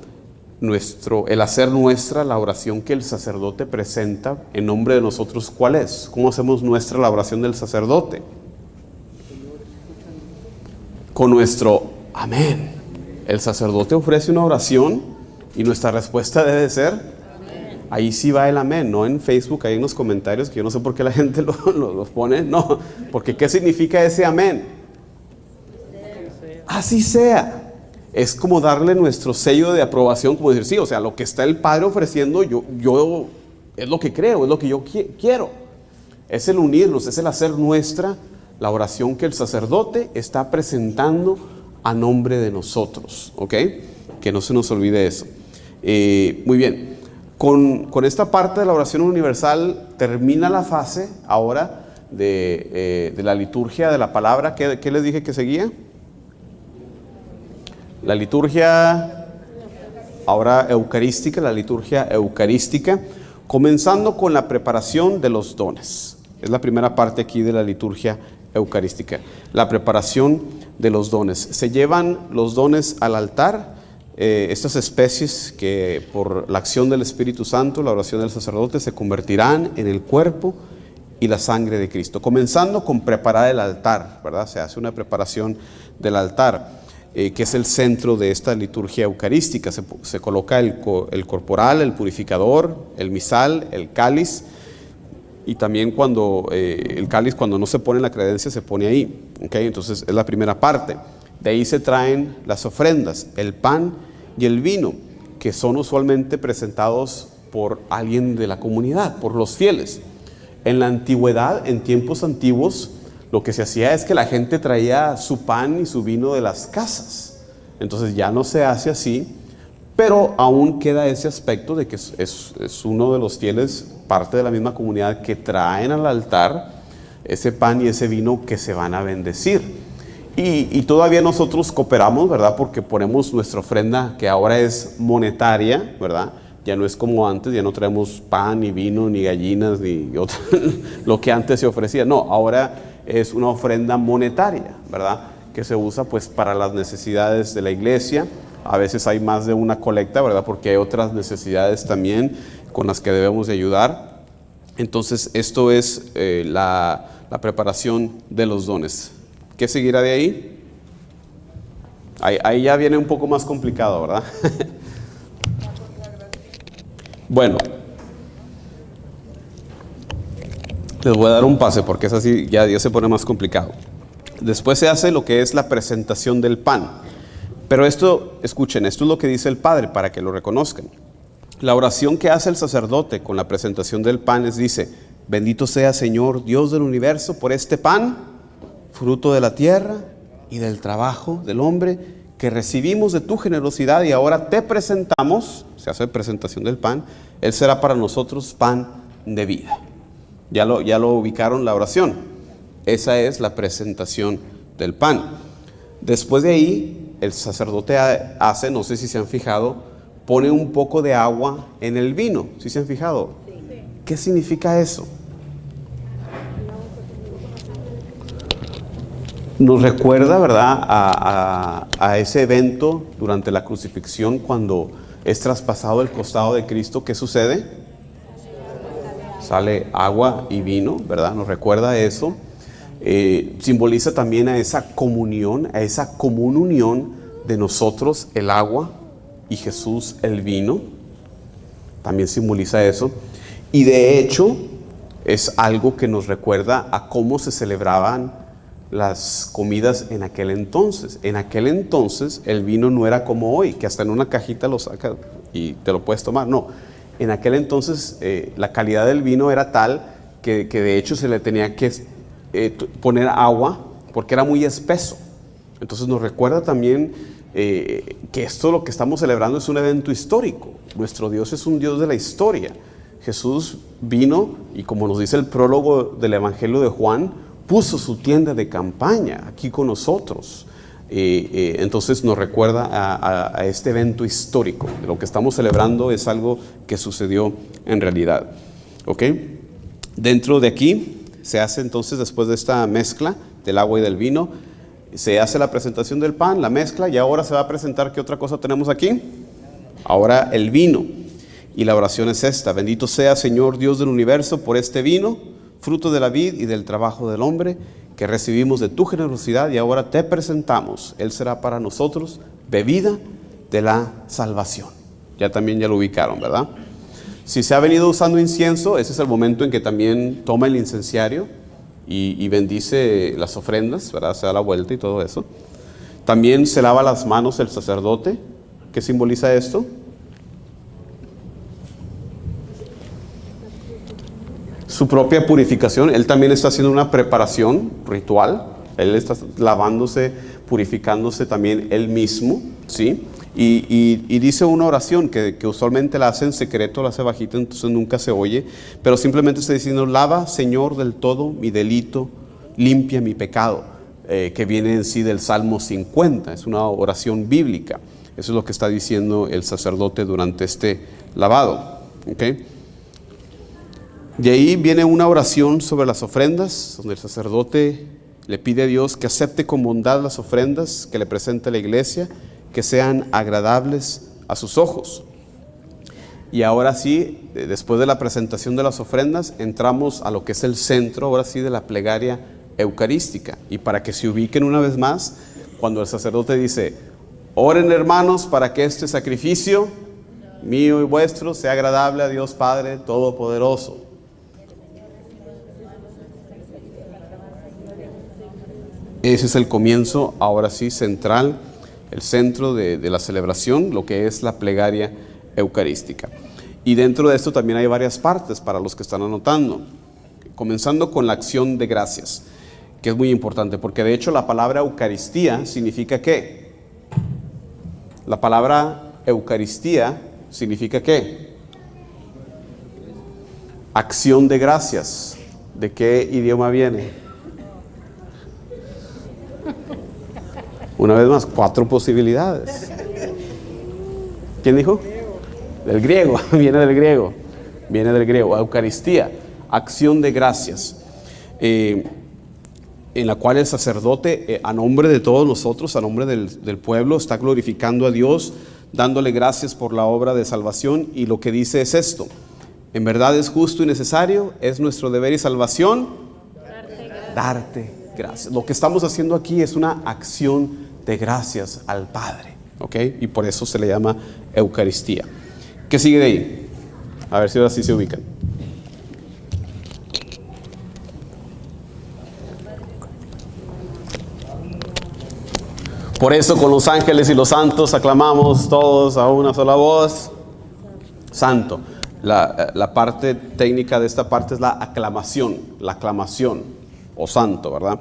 el hacer nuestra la oración que el sacerdote presenta en nombre de nosotros, ¿cuál es? ¿Cómo hacemos nuestra la oración del sacerdote? Con nuestro amén. El sacerdote ofrece una oración y nuestra respuesta debe ser amén. Ahí sí va el amén, no en Facebook, ahí en los comentarios, que yo no sé por qué la gente los pone, no, porque ¿qué significa ese amén? Así sea. Es como darle nuestro sello de aprobación, como decir, sí, o sea, lo que está el Padre ofreciendo, yo es lo que creo, es lo que yo quiero. Es el unirnos, es el hacer nuestra la oración que el sacerdote está presentando a nombre de nosotros, ¿ok? Que no se nos olvide eso. Muy bien, con esta parte de la oración universal termina la fase ahora de la liturgia de la palabra. ¿Qué les dije que seguía? La liturgia ahora eucarística, la liturgia eucarística, comenzando con la preparación de los dones. Es la primera parte aquí de la liturgia eucarística, la preparación de los dones. Se llevan los dones al altar, estas especies que por la acción del Espíritu Santo, la oración del sacerdote, se convertirán en el cuerpo y la sangre de Cristo. Comenzando con preparar el altar, ¿verdad? Se hace una preparación del altar. que es el centro de esta liturgia eucarística. Se coloca el corporal, el purificador, el misal, el cáliz, y también cuando el cáliz, cuando no se pone en la credencia, se pone ahí. ¿Okay? Entonces es la primera parte. De ahí se traen las ofrendas, el pan y el vino, que son usualmente presentados por alguien de la comunidad, por los fieles. En la antigüedad, en tiempos antiguos, lo que se hacía es que la gente traía su pan y su vino de las casas. Entonces ya no se hace así, pero aún queda ese aspecto de que es uno de los fieles, parte de la misma comunidad, que traen al altar ese pan y ese vino que se van a bendecir. Y todavía nosotros cooperamos, ¿verdad? Porque ponemos nuestra ofrenda, que ahora es monetaria, ¿verdad? Ya no es como antes, ya no traemos pan, ni vino, ni gallinas, ni lo que antes se ofrecía. No, ahora es una ofrenda monetaria, ¿verdad? Que se usa pues para las necesidades de la iglesia. A veces hay más de una colecta, ¿verdad? Porque hay otras necesidades también con las que debemos de ayudar. Entonces esto es la preparación de los dones. ¿Qué seguirá de ahí? Ahí ya viene un poco más complicado, ¿verdad? Bueno, les voy a dar un pase porque es así, ya se pone más complicado. Después se hace lo que es la presentación del pan. Pero esto, escuchen, esto es lo que dice el Padre para que lo reconozcan. La oración que hace el sacerdote con la presentación del pan dice: bendito sea, Señor, Dios del universo, por este pan, fruto de la tierra y del trabajo del hombre, que recibimos de tu generosidad y ahora te presentamos. Se hace presentación del pan. Él será para nosotros pan de vida. Ya lo ubicaron la oración. Esa es la presentación del pan. Después de ahí, el sacerdote hace, no sé si se han fijado, pone un poco de agua en el vino. ¿Sí se han fijado? Sí. ¿Qué significa eso? Nos recuerda, ¿verdad?, a ese evento durante la crucifixión, cuando es traspasado el costado de Cristo. ¿Qué sucede? Sale agua y vino, ¿verdad? Nos recuerda eso. Simboliza también a esa comunión, a esa común unión de nosotros, el agua, y Jesús, el vino. También simboliza eso. Y de hecho, es algo que nos recuerda a cómo se celebraban las comidas en aquel entonces. En aquel entonces el vino no era como hoy, que hasta en una cajita lo sacas y te lo puedes tomar. No, en aquel entonces la calidad del vino era tal que de hecho se le tenía que poner agua porque era muy espeso. Entonces nos recuerda también que esto, lo que estamos celebrando, es un evento histórico. Nuestro Dios es un Dios de la historia. Jesús vino y, como nos dice el prólogo del Evangelio de Juan, puso su tienda de campaña aquí con nosotros. Entonces nos recuerda a este evento histórico. Lo que estamos celebrando es algo que sucedió en realidad. ¿Ok? Dentro de aquí se hace entonces, después de esta mezcla del agua y del vino, se hace la presentación del pan, la mezcla, y ahora se va a presentar. ¿Qué otra cosa tenemos aquí? Ahora el vino. Y la oración es esta: bendito sea, Señor Dios del universo, por este vino, fruto de la vid y del trabajo del hombre, que recibimos de tu generosidad y ahora te presentamos. Él será para nosotros bebida de la salvación. Ya lo ubicaron, ¿verdad? Si se ha venido usando incienso, ese es el momento en que también toma el incenciario y bendice las ofrendas, ¿verdad? Se da la vuelta y todo eso. También se lava las manos el sacerdote. ¿Qué simboliza esto? Su propia purificación. Él también está haciendo una preparación ritual. Él está lavándose, purificándose también él mismo, ¿sí? Y dice una oración que usualmente la hace en secreto, la hace bajita, entonces nunca se oye, pero simplemente está diciendo: lava, Señor, del todo mi delito, limpia mi pecado, que viene en sí del Salmo 50. Es una oración bíblica. Eso es lo que está diciendo el sacerdote durante este lavado. ¿Okay? De ahí viene una oración sobre las ofrendas, donde el sacerdote le pide a Dios que acepte con bondad las ofrendas que le presenta la iglesia, que sean agradables a sus ojos. Y ahora sí, después de la presentación de las ofrendas, entramos a lo que es el centro, ahora sí, de la plegaria eucarística. Y para que se ubiquen una vez más, cuando el sacerdote dice, oren hermanos para que este sacrificio mío y vuestro sea agradable a Dios Padre Todopoderoso. Ese es el comienzo, ahora sí, central, el centro de la celebración, lo que es la plegaria eucarística. Y dentro de esto también hay varias partes para los que están anotando, comenzando con la acción de gracias, que es muy importante, porque de hecho la palabra Eucaristía significa ¿qué? La palabra Eucaristía significa ¿qué? Acción de gracias. ¿De qué idioma viene? Una vez más, 4 posibilidades. ¿Quién dijo? Del griego, viene del griego, Eucaristía, acción de gracias, en la cual el sacerdote, a nombre de todos nosotros, a nombre del pueblo, está glorificando a Dios, dándole gracias por la obra de salvación, y lo que dice es esto: en verdad es justo y necesario, es nuestro deber y salvación, darte gracias. Lo que estamos haciendo aquí es una acción de gracias al Padre, ¿ok? Y por eso se le llama Eucaristía. ¿Qué sigue de ahí? A ver si ahora sí se ubican. Por eso con los ángeles y los santos aclamamos todos a una sola voz, Santo. La parte técnica de esta parte es la aclamación o santo, ¿verdad?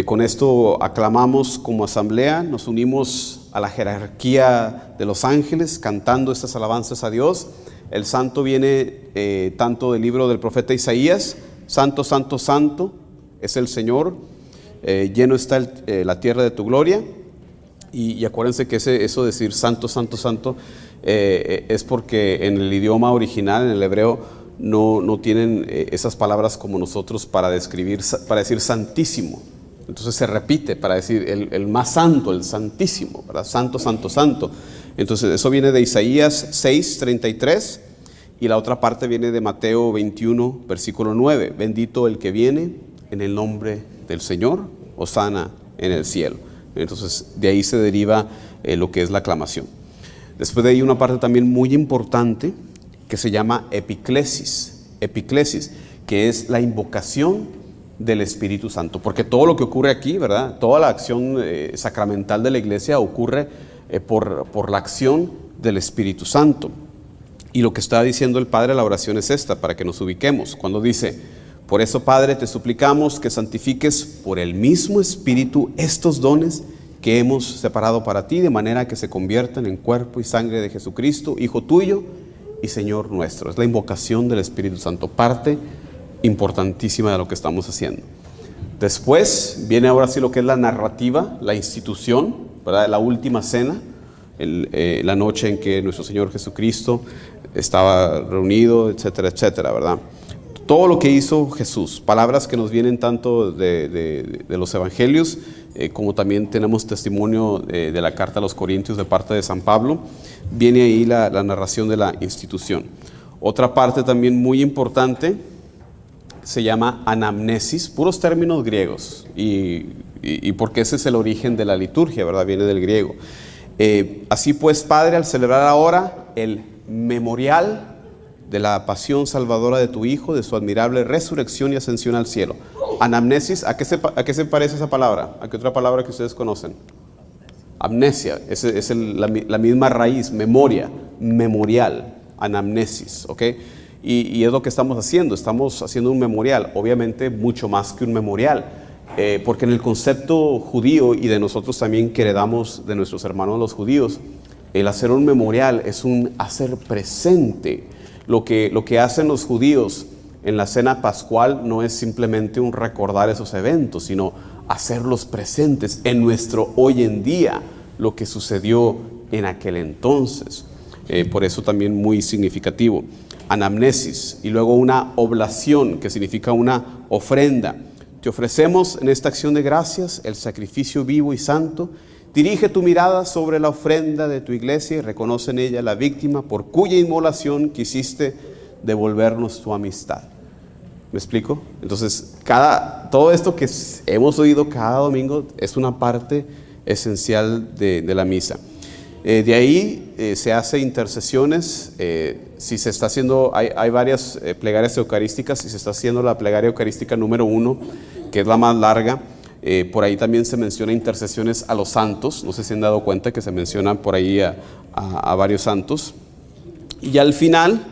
Con esto aclamamos como asamblea, nos unimos a la jerarquía de los ángeles cantando estas alabanzas a Dios. El santo viene tanto del libro del profeta Isaías: santo, santo, santo es el Señor, lleno está la tierra de tu gloria. Y acuérdense que eso decir santo, santo, santo es porque en el idioma original, en el hebreo, no tienen esas palabras como nosotros para decir santísimo. Entonces se repite para decir el más santo, el santísimo, ¿verdad? Santo, santo, santo. Entonces eso viene de Isaías 6:33, y la otra parte viene de Mateo 21, versículo 9. Bendito el que viene en el nombre del Señor, hosana en el cielo. Entonces de ahí se deriva lo que es la aclamación. Después de ahí una parte también muy importante que se llama epiclesis, que es la invocación del Espíritu Santo, porque todo lo que ocurre aquí, ¿verdad? Toda la acción sacramental de la iglesia ocurre por la acción del Espíritu Santo. Y lo que está diciendo el Padre en la oración es esta, para que nos ubiquemos, cuando dice: por eso, Padre, te suplicamos que santifiques por el mismo Espíritu estos dones que hemos separado para ti, de manera que se conviertan en cuerpo y sangre de Jesucristo, Hijo tuyo y Señor nuestro. Es la invocación del Espíritu Santo, parte importantísima de lo que estamos haciendo. Después viene ahora sí lo que es la narrativa, la institución, ¿verdad? La última cena, la noche en que nuestro Señor Jesucristo estaba reunido, etcétera, etcétera, ¿verdad? Todo lo que hizo Jesús, palabras que nos vienen tanto de los evangelios, como también tenemos testimonio de la carta a los Corintios de parte de San Pablo. Viene ahí la narración de la institución. Otra parte también muy importante se llama anamnesis, puros términos griegos, y porque ese es el origen de la liturgia, ¿verdad? Viene del griego. Así pues, Padre, al celebrar ahora el memorial de la pasión salvadora de tu Hijo, de su admirable resurrección y ascensión al cielo. Anamnesis, ¿a qué se parece esa palabra? ¿A qué otra palabra que ustedes conocen? Amnesia, es la misma raíz, memoria, memorial, anamnesis, ¿ok? Y es lo que estamos haciendo un memorial, obviamente mucho más que un memorial, porque en el concepto judío y de nosotros también que heredamos de nuestros hermanos los judíos, el hacer un memorial es un hacer presente. Lo que hacen los judíos en la cena pascual no es simplemente un recordar esos eventos, sino hacerlos presentes en nuestro hoy en día, lo que sucedió en aquel entonces. Por eso también muy significativo. Anamnesis, y luego una oblación, que significa una ofrenda. Te ofrecemos en esta acción de gracias el sacrificio vivo y santo. Dirige tu mirada sobre la ofrenda de tu iglesia y reconoce en ella la víctima por cuya inmolación quisiste devolvernos tu amistad. ¿Me explico? Entonces, todo esto que hemos oído cada domingo es una parte esencial de la misa. De ahí se hace intercesiones. Si se está haciendo, hay varias plegarias eucarísticas. Si se está haciendo la plegaria eucarística número 1, que es la más larga, por ahí también se menciona intercesiones a los santos. No sé si han dado cuenta que se mencionan por ahí a varios santos. Y al final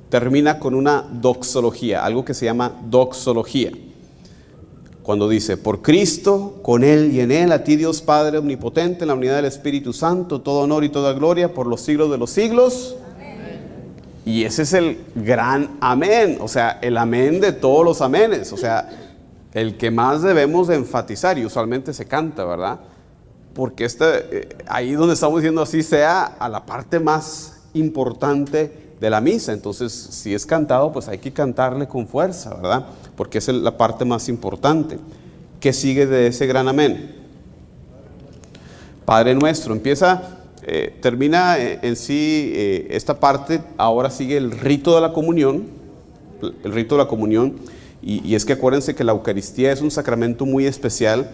termina con una doxología, algo que se llama doxología. Cuando dice: por Cristo, con Él y en Él, a ti Dios Padre omnipotente, en la unidad del Espíritu Santo, todo honor y toda gloria por los siglos de los siglos. Amén. Y ese es el gran amén, o sea, el amén de todos los amenes, o sea, el que más debemos de enfatizar, y usualmente se canta, ¿verdad? Porque ahí donde estamos diciendo así sea a la parte más importante de la misa. Entonces, si es cantado, pues hay que cantarle con fuerza, ¿verdad? Porque es la parte más importante. ¿Qué sigue de ese gran amén? Padre nuestro. Termina en sí esta parte. Ahora sigue el rito de la comunión. El rito de la comunión. Y es que acuérdense que la Eucaristía es un sacramento muy especial,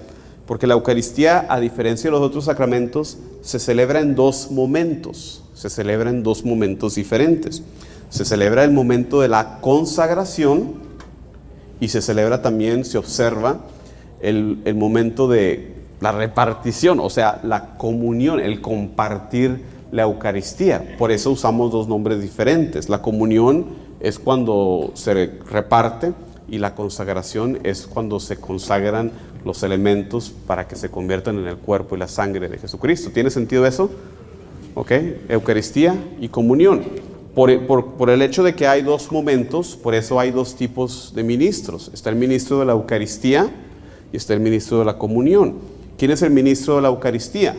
porque la Eucaristía, a diferencia de los otros sacramentos, se celebra en dos momentos. Se celebra en dos momentos diferentes. Se celebra el momento de la consagración y se celebra también, se observa, el momento de la repartición, o sea, la comunión, el compartir la Eucaristía. Por eso usamos dos nombres diferentes. La comunión es cuando se reparte y la consagración es cuando se consagran los elementos para que se conviertan en el cuerpo y la sangre de Jesucristo. ¿Tiene sentido eso? ¿Ok? Eucaristía y comunión. Por el hecho de que hay dos momentos, por eso hay dos tipos de ministros. Está el ministro de la Eucaristía y está el ministro de la comunión. ¿Quién es el ministro de la Eucaristía?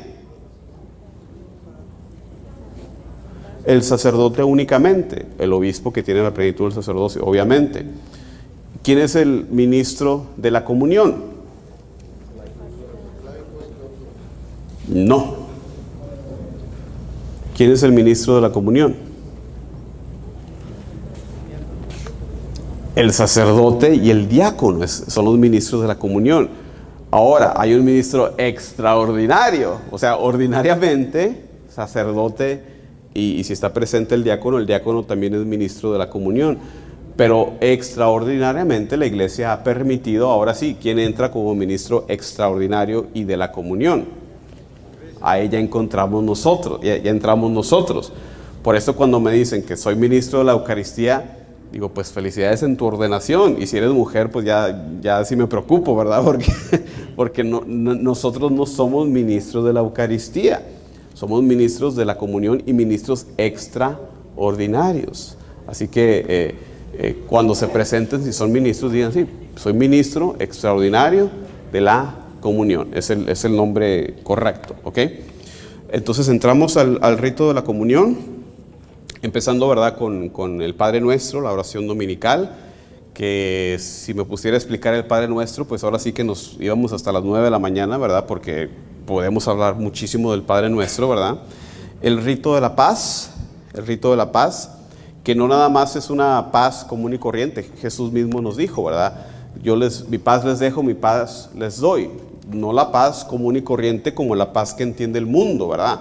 El sacerdote únicamente, el obispo que tiene la plenitud del sacerdocio, obviamente. ¿Quién es el ministro de la comunión? No. ¿Quién es el ministro de la comunión? El sacerdote y el diácono son los ministros de la comunión. Ahora, hay un ministro extraordinario, o sea, ordinariamente, sacerdote, y si está presente el diácono también es ministro de la comunión. Pero extraordinariamente la Iglesia ha permitido, ahora sí, ¿quién entra como ministro extraordinario y de la comunión? Ahí ya encontramos nosotros, ya entramos nosotros. Por eso cuando me dicen que soy ministro de la Eucaristía, digo, pues felicidades en tu ordenación. Y si eres mujer, pues ya sí me preocupo, ¿verdad? Porque nosotros no somos ministros de la Eucaristía. Somos ministros de la comunión y ministros extraordinarios. Así que cuando se presenten, si son ministros, digan, sí, soy ministro extraordinario de la comunión. Es el nombre correcto, ¿ok? Entonces entramos al rito de la comunión, empezando, ¿verdad?, con el Padre Nuestro, la oración dominical, que si me pusiera a explicar el Padre Nuestro, pues ahora sí que nos íbamos hasta las 9 de la mañana, ¿verdad?, porque podemos hablar muchísimo del Padre Nuestro, ¿verdad? El rito de la paz, que no nada más es una paz común y corriente. Jesús mismo nos dijo, ¿verdad? Mi paz les dejo, mi paz les doy. No la paz común y corriente como la paz que entiende el mundo, ¿verdad?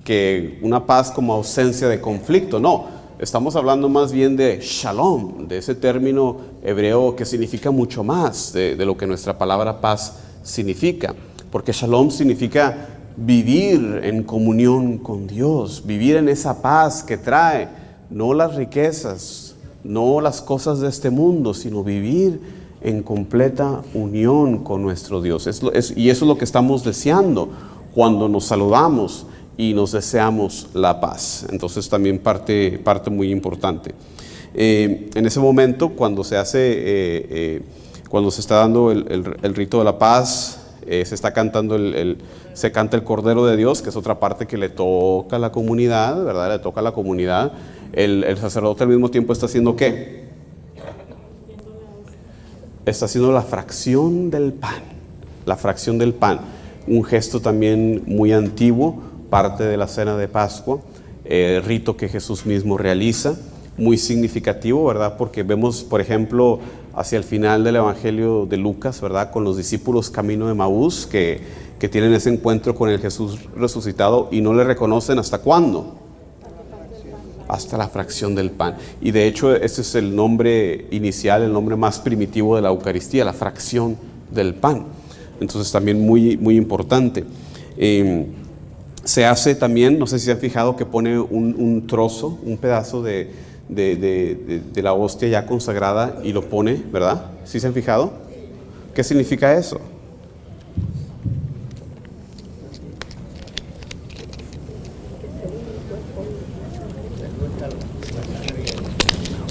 Que una paz como ausencia de conflicto, no. Estamos hablando más bien de shalom, de ese término hebreo que significa mucho más de lo que nuestra palabra paz significa. Porque shalom significa vivir en comunión con Dios, vivir en esa paz que trae, no las riquezas, no las cosas de este mundo, sino vivir en completa unión con nuestro Dios. Y eso es lo que estamos deseando cuando nos saludamos y nos deseamos la paz. Entonces también parte muy importante. En ese momento, cuando se está dando el rito de la paz, se está cantando se canta el Cordero de Dios, que es otra parte que le toca a la comunidad, ¿verdad? Le toca a la comunidad. El sacerdote al mismo tiempo está haciendo ¿qué? Está haciendo la fracción del pan. La fracción del pan. Un gesto también muy antiguo, parte de la cena de Pascua, rito que Jesús mismo realiza, muy significativo, ¿verdad? Porque vemos, por ejemplo, hacia el final del Evangelio de Lucas, ¿verdad? Con los discípulos camino de Maús que tienen ese encuentro con el Jesús resucitado y no le reconocen ¿hasta cuándo? Hasta la fracción del pan. Y de hecho ese es el nombre inicial, el nombre más primitivo de la Eucaristía, la fracción del pan. Entonces también muy, muy importante. Se hace también, no sé si se han fijado, que pone un trozo, un pedazo de la hostia ya consagrada y lo pone, ¿verdad? ¿Sí se han fijado? ¿Qué significa eso?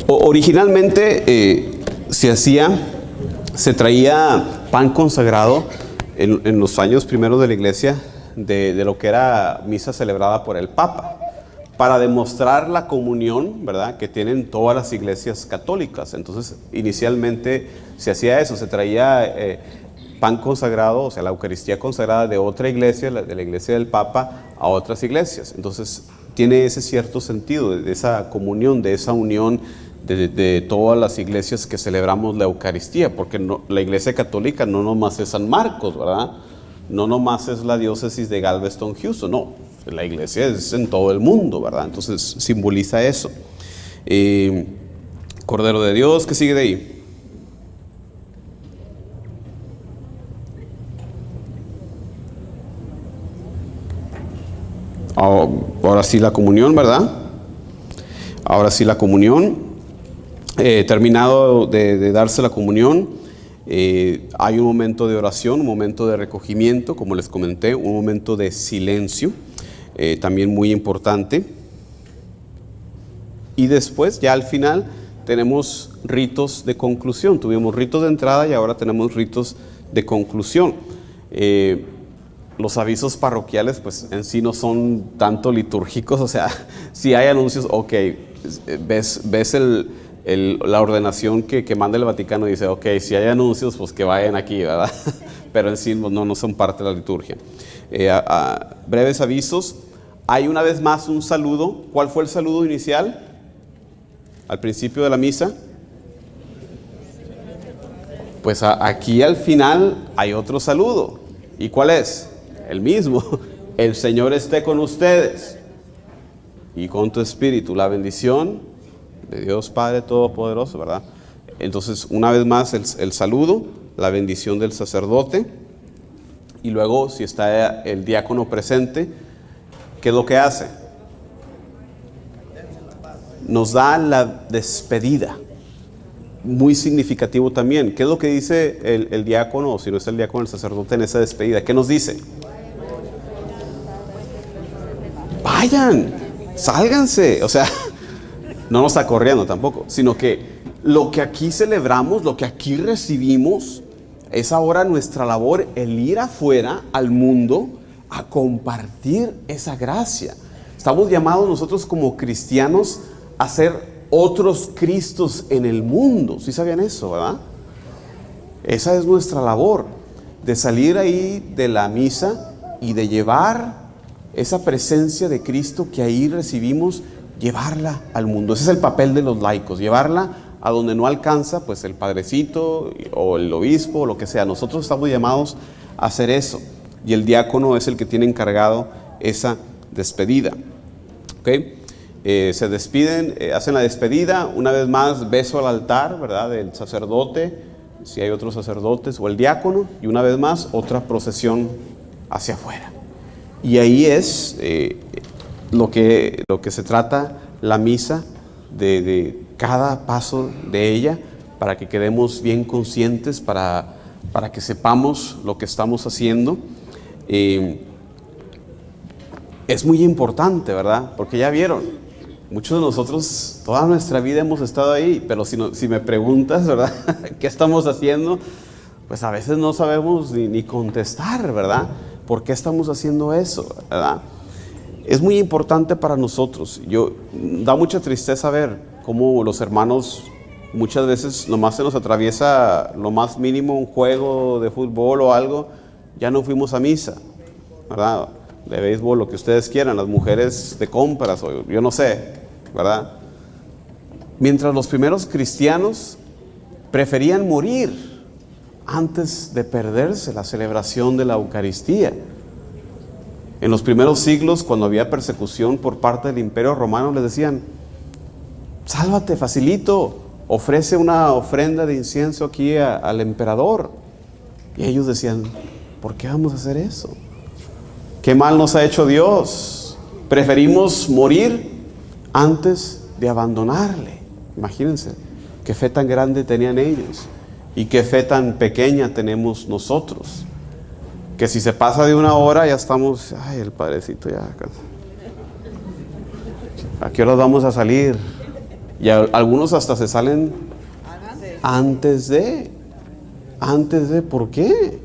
Originalmente se traía pan consagrado en los años primeros de la iglesia de lo que era misa celebrada por el Papa, para demostrar la comunión, ¿verdad?, que tienen todas las iglesias católicas. Entonces, inicialmente se hacía eso, se traía pan consagrado, o sea, la Eucaristía consagrada de otra iglesia, de la iglesia del Papa, a otras iglesias. Entonces, tiene ese cierto sentido, de esa comunión, de esa unión de todas las iglesias que celebramos la Eucaristía, porque la iglesia católica no nomás es San Marcos, ¿verdad? No nomás es la diócesis de Galveston, Houston, no, la iglesia es en todo el mundo, ¿verdad? Entonces simboliza eso. Cordero de Dios, ¿qué sigue de ahí? Ahora sí la comunión, ¿verdad? Ahora sí la comunión. Terminado de darse la comunión, hay un momento de oración, un momento de recogimiento, como les comenté, un momento de silencio, también muy importante. Y después, ya al final, tenemos ritos de conclusión. Tuvimos ritos de entrada y ahora tenemos ritos de conclusión. Los avisos parroquiales, pues en sí no son tanto litúrgicos, o sea, si hay anuncios, ok, ves la ordenación que manda el Vaticano, dice, ok, si hay anuncios, pues que vayan aquí, ¿verdad? Pero en sí no son parte de la liturgia. Breves avisos. Hay una vez más un saludo. ¿Cuál fue el saludo inicial? Al principio de la misa. Pues aquí al final hay otro saludo. ¿Y cuál es? El mismo. El Señor esté con ustedes y con tu espíritu. La bendición de Dios Padre Todopoderoso, ¿verdad? Entonces, una vez más el saludo, la bendición del sacerdote, y luego, si está el diácono presente, ¿qué es lo que hace? Nos da la despedida, muy significativo también. ¿Qué es lo que dice el diácono, o si no es el diácono, el sacerdote en esa despedida? ¿Qué nos dice? Vayan, sálganse, o sea, no nos está corriendo tampoco, sino que lo que aquí celebramos, lo que aquí recibimos, es ahora nuestra labor, el ir afuera al mundo a compartir esa gracia. Estamos llamados nosotros como cristianos a ser otros Cristos en el mundo. ¿Sí sabían eso, verdad? Esa es nuestra labor, de salir ahí de la misa y de llevar esa presencia de Cristo que ahí recibimos, llevarla al mundo. Ese es el papel de los laicos, llevarla a donde no alcanza pues el padrecito o el obispo o lo que sea. Nosotros estamos llamados a hacer eso, y el diácono es el que tiene encargado esa despedida. ¿Okay? Se despiden, hacen la despedida, una vez más beso al altar, ¿verdad?, del sacerdote, si hay otros sacerdotes, o el diácono, y una vez más otra procesión hacia afuera. Y ahí es lo que se trata la misa, de cada paso de ella, para que quedemos bien conscientes, para que sepamos lo que estamos haciendo. Es muy importante, ¿verdad? Porque ya vieron, muchos de nosotros toda nuestra vida hemos estado ahí, pero si me preguntas, ¿verdad?, ¿qué estamos haciendo? Pues a veces no sabemos ni contestar, ¿verdad? ¿Por qué estamos haciendo eso, verdad? Es muy importante para nosotros. Da mucha tristeza ver cómo los hermanos muchas veces nomás se nos atraviesa lo más mínimo, un juego de fútbol o algo, ya no fuimos a misa, ¿verdad? De béisbol, lo que ustedes quieran, las mujeres de compras, o yo no sé, ¿verdad? Mientras los primeros cristianos preferían morir antes de perderse la celebración de la Eucaristía. En los primeros siglos, cuando había persecución por parte del Imperio Romano, les decían: sálvate, facilito, ofrece una ofrenda de incienso aquí al emperador. Y ellos decían: ¿por qué vamos a hacer eso? ¿Qué mal nos ha hecho Dios? Preferimos morir antes de abandonarle. Imagínense qué fe tan grande tenían ellos y qué fe tan pequeña tenemos nosotros, que si se pasa de una hora ya estamos: ay, el padrecito ya, ¿a qué horas vamos a salir? Y algunos hasta se salen antes de, ¿por qué?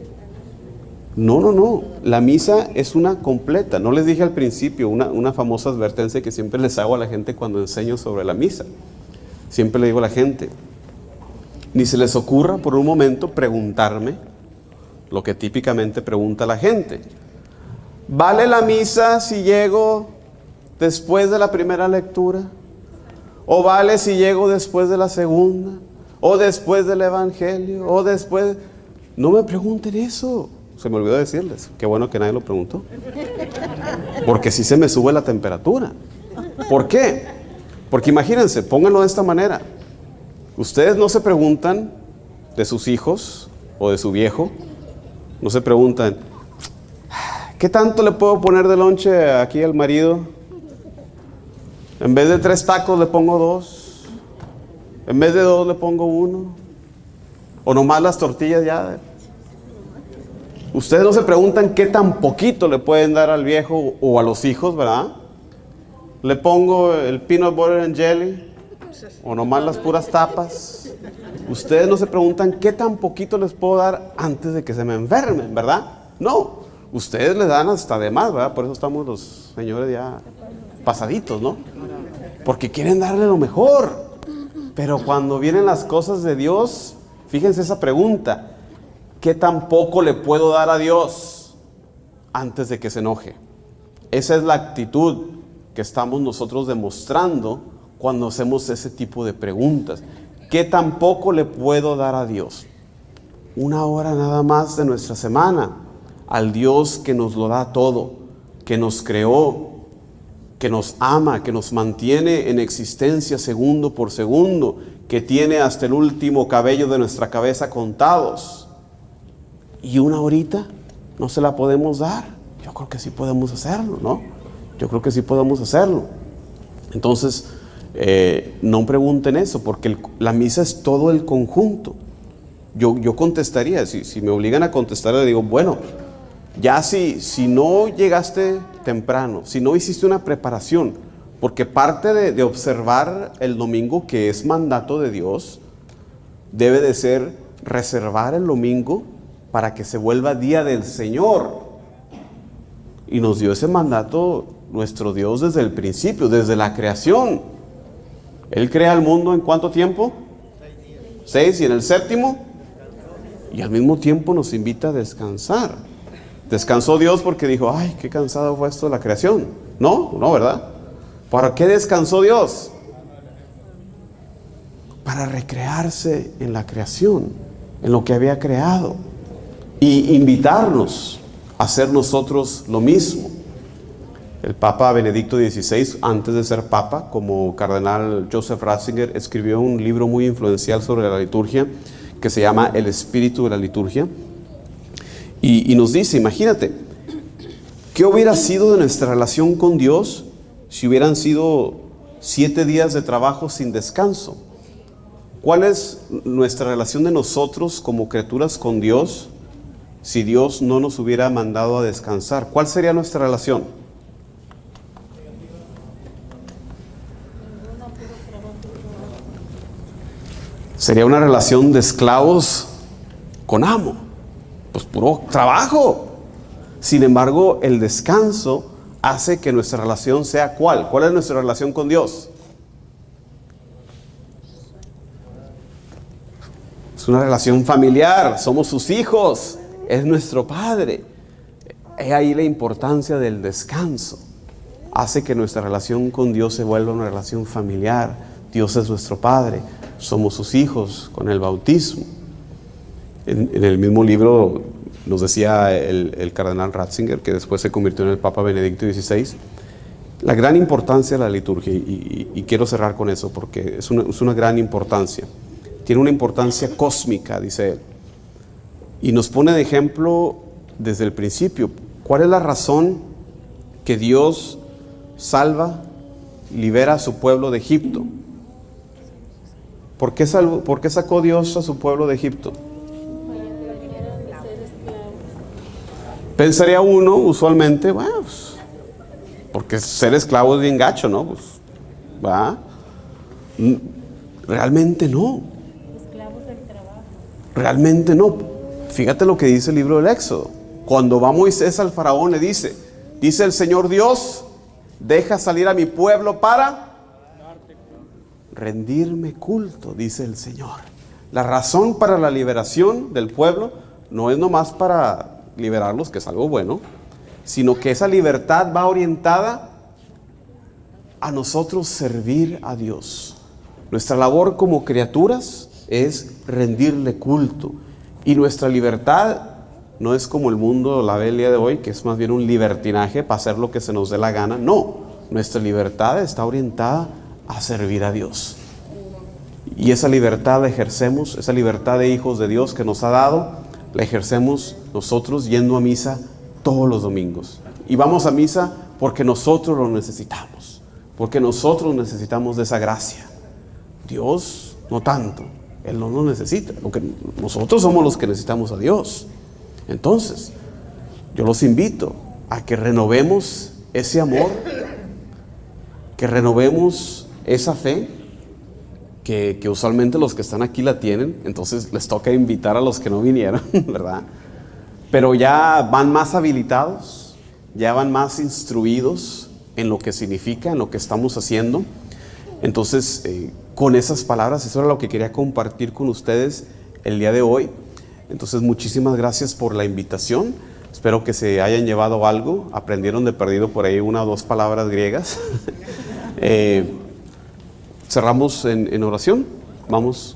No, la misa es una completa. No les dije al principio una famosa advertencia que siempre les hago a la gente cuando enseño sobre la misa. Siempre le digo a la gente: ni se les ocurra por un momento preguntarme lo que típicamente pregunta la gente: ¿vale la misa si llego después de la primera lectura? ¿O vale si llego después de la segunda? ¿O después del evangelio? ¿O después? No me pregunten eso. Se me olvidó decirles. Qué bueno que nadie lo preguntó. Porque si se me sube la temperatura. ¿Por qué? Porque imagínense, pónganlo de esta manera. Ustedes no se preguntan de sus hijos o de su viejo. No se preguntan: ¿qué tanto le puedo poner de lonche aquí al marido? En vez de 3 tacos le pongo 2. En vez de 2 le pongo 1. O nomás las tortillas ya. Ustedes no se preguntan qué tan poquito le pueden dar al viejo o a los hijos, ¿verdad? Le pongo el peanut butter and jelly o nomás las puras tapas. Ustedes no se preguntan qué tan poquito les puedo dar antes de que se me enfermen, ¿verdad? No, ustedes le dan hasta de más, ¿verdad? Por eso estamos los señores ya pasaditos, ¿no? Porque quieren darle lo mejor. Pero cuando vienen las cosas de Dios, fíjense esa pregunta: ¿qué tan poco le puedo dar a Dios antes de que se enoje? Esa es la actitud que estamos nosotros demostrando cuando hacemos ese tipo de preguntas. ¿Qué tan poco le puedo dar a Dios? 1 hora nada más de nuestra semana al Dios que nos lo da todo, que nos creó, que nos ama, que nos mantiene en existencia segundo por segundo, que tiene hasta el último cabello de nuestra cabeza contados. Y 1 horita no se la podemos dar. Yo creo que sí podemos hacerlo, ¿no? Yo creo que sí podemos hacerlo. Entonces, no pregunten eso, porque la misa es todo el conjunto. Yo contestaría, si me obligan a contestar, le digo: bueno, ya si no llegaste temprano, si no hiciste una preparación, porque parte de observar el domingo, que es mandato de Dios, debe de ser reservar el domingo para que se vuelva día del Señor. Y nos dio ese mandato nuestro Dios desde el principio, desde la creación. Él crea el mundo ¿en cuánto tiempo? 6, y en el 7º, y al mismo tiempo nos invita a descansar. ¿Descansó Dios porque dijo: ay, qué cansado fue esto de la creación? No, ¿verdad? ¿Para qué descansó Dios? Para recrearse en la creación, en lo que había creado, y invitarnos a hacer nosotros lo mismo. El Papa Benedicto XVI, antes de ser Papa, como cardenal Joseph Ratzinger, escribió un libro muy influencial sobre la liturgia que se llama El espíritu de la liturgia. Y nos dice, imagínate, ¿qué hubiera sido de nuestra relación con Dios si hubieran sido 7 días de trabajo sin descanso? ¿Cuál es nuestra relación de nosotros como criaturas con Dios si Dios no nos hubiera mandado a descansar? ¿Cuál sería nuestra relación? Sería una relación de esclavos con amo. Pues puro trabajo. Sin embargo, el descanso hace que nuestra relación sea ¿cuál? ¿Cuál es nuestra relación con Dios? Es una relación familiar, somos sus hijos, es nuestro Padre. Es ahí la importancia del descanso. Hace que nuestra relación con Dios se vuelva una relación familiar. Dios es nuestro Padre. somos sus hijos con el bautismo. En el mismo libro nos decía el cardenal Ratzinger, que después se convirtió en el Papa Benedicto XVI, la gran importancia de la liturgia, y quiero cerrar con eso porque es una gran importancia. Tiene una importancia cósmica, dice él, y nos pone de ejemplo desde el principio. ¿Cuál es la razón que Dios salva, libera a su pueblo de Egipto? ¿Por qué sacó Dios a su pueblo de Egipto? Pensaría uno usualmente, bueno, pues, porque ser esclavo es bien gacho, ¿no? Pues, ¿va? Realmente no. Esclavos del trabajo. Realmente no. Fíjate lo que dice el libro del Éxodo. Cuando va Moisés al faraón le dice el Señor Dios, deja salir a mi pueblo para rendirme culto, dice el Señor. La razón para la liberación del pueblo no es nomás para liberarlos, que es algo bueno, sino que esa libertad va orientada a nosotros servir a Dios. Nuestra labor como criaturas es rendirle culto, y nuestra libertad no es como el mundo la ve el día de hoy, que es más bien un libertinaje para hacer lo que se nos dé la gana. No, nuestra libertad está orientada a servir a Dios, y esa libertad la ejercemos, esa libertad de hijos de Dios que nos ha dado, la ejercemos nosotros yendo a misa todos los domingos. Y vamos a misa porque nosotros lo necesitamos, porque nosotros necesitamos de esa gracia. Dios no tanto, Él no nos necesita, porque nosotros somos los que necesitamos a Dios. Entonces, yo los invito a que renovemos ese amor, que renovemos esa fe, que usualmente los que están aquí la tienen. Entonces les toca invitar a los que no vinieron, ¿verdad? Pero ya van más habilitados, ya van más instruidos en lo que significa, en lo que estamos haciendo. Entonces, con esas palabras, eso era lo que quería compartir con ustedes el día de hoy. Entonces, muchísimas gracias por la invitación. Espero que se hayan llevado algo. Aprendieron de perdido por ahí 1 o 2 palabras griegas. Cerramos en oración. Vamos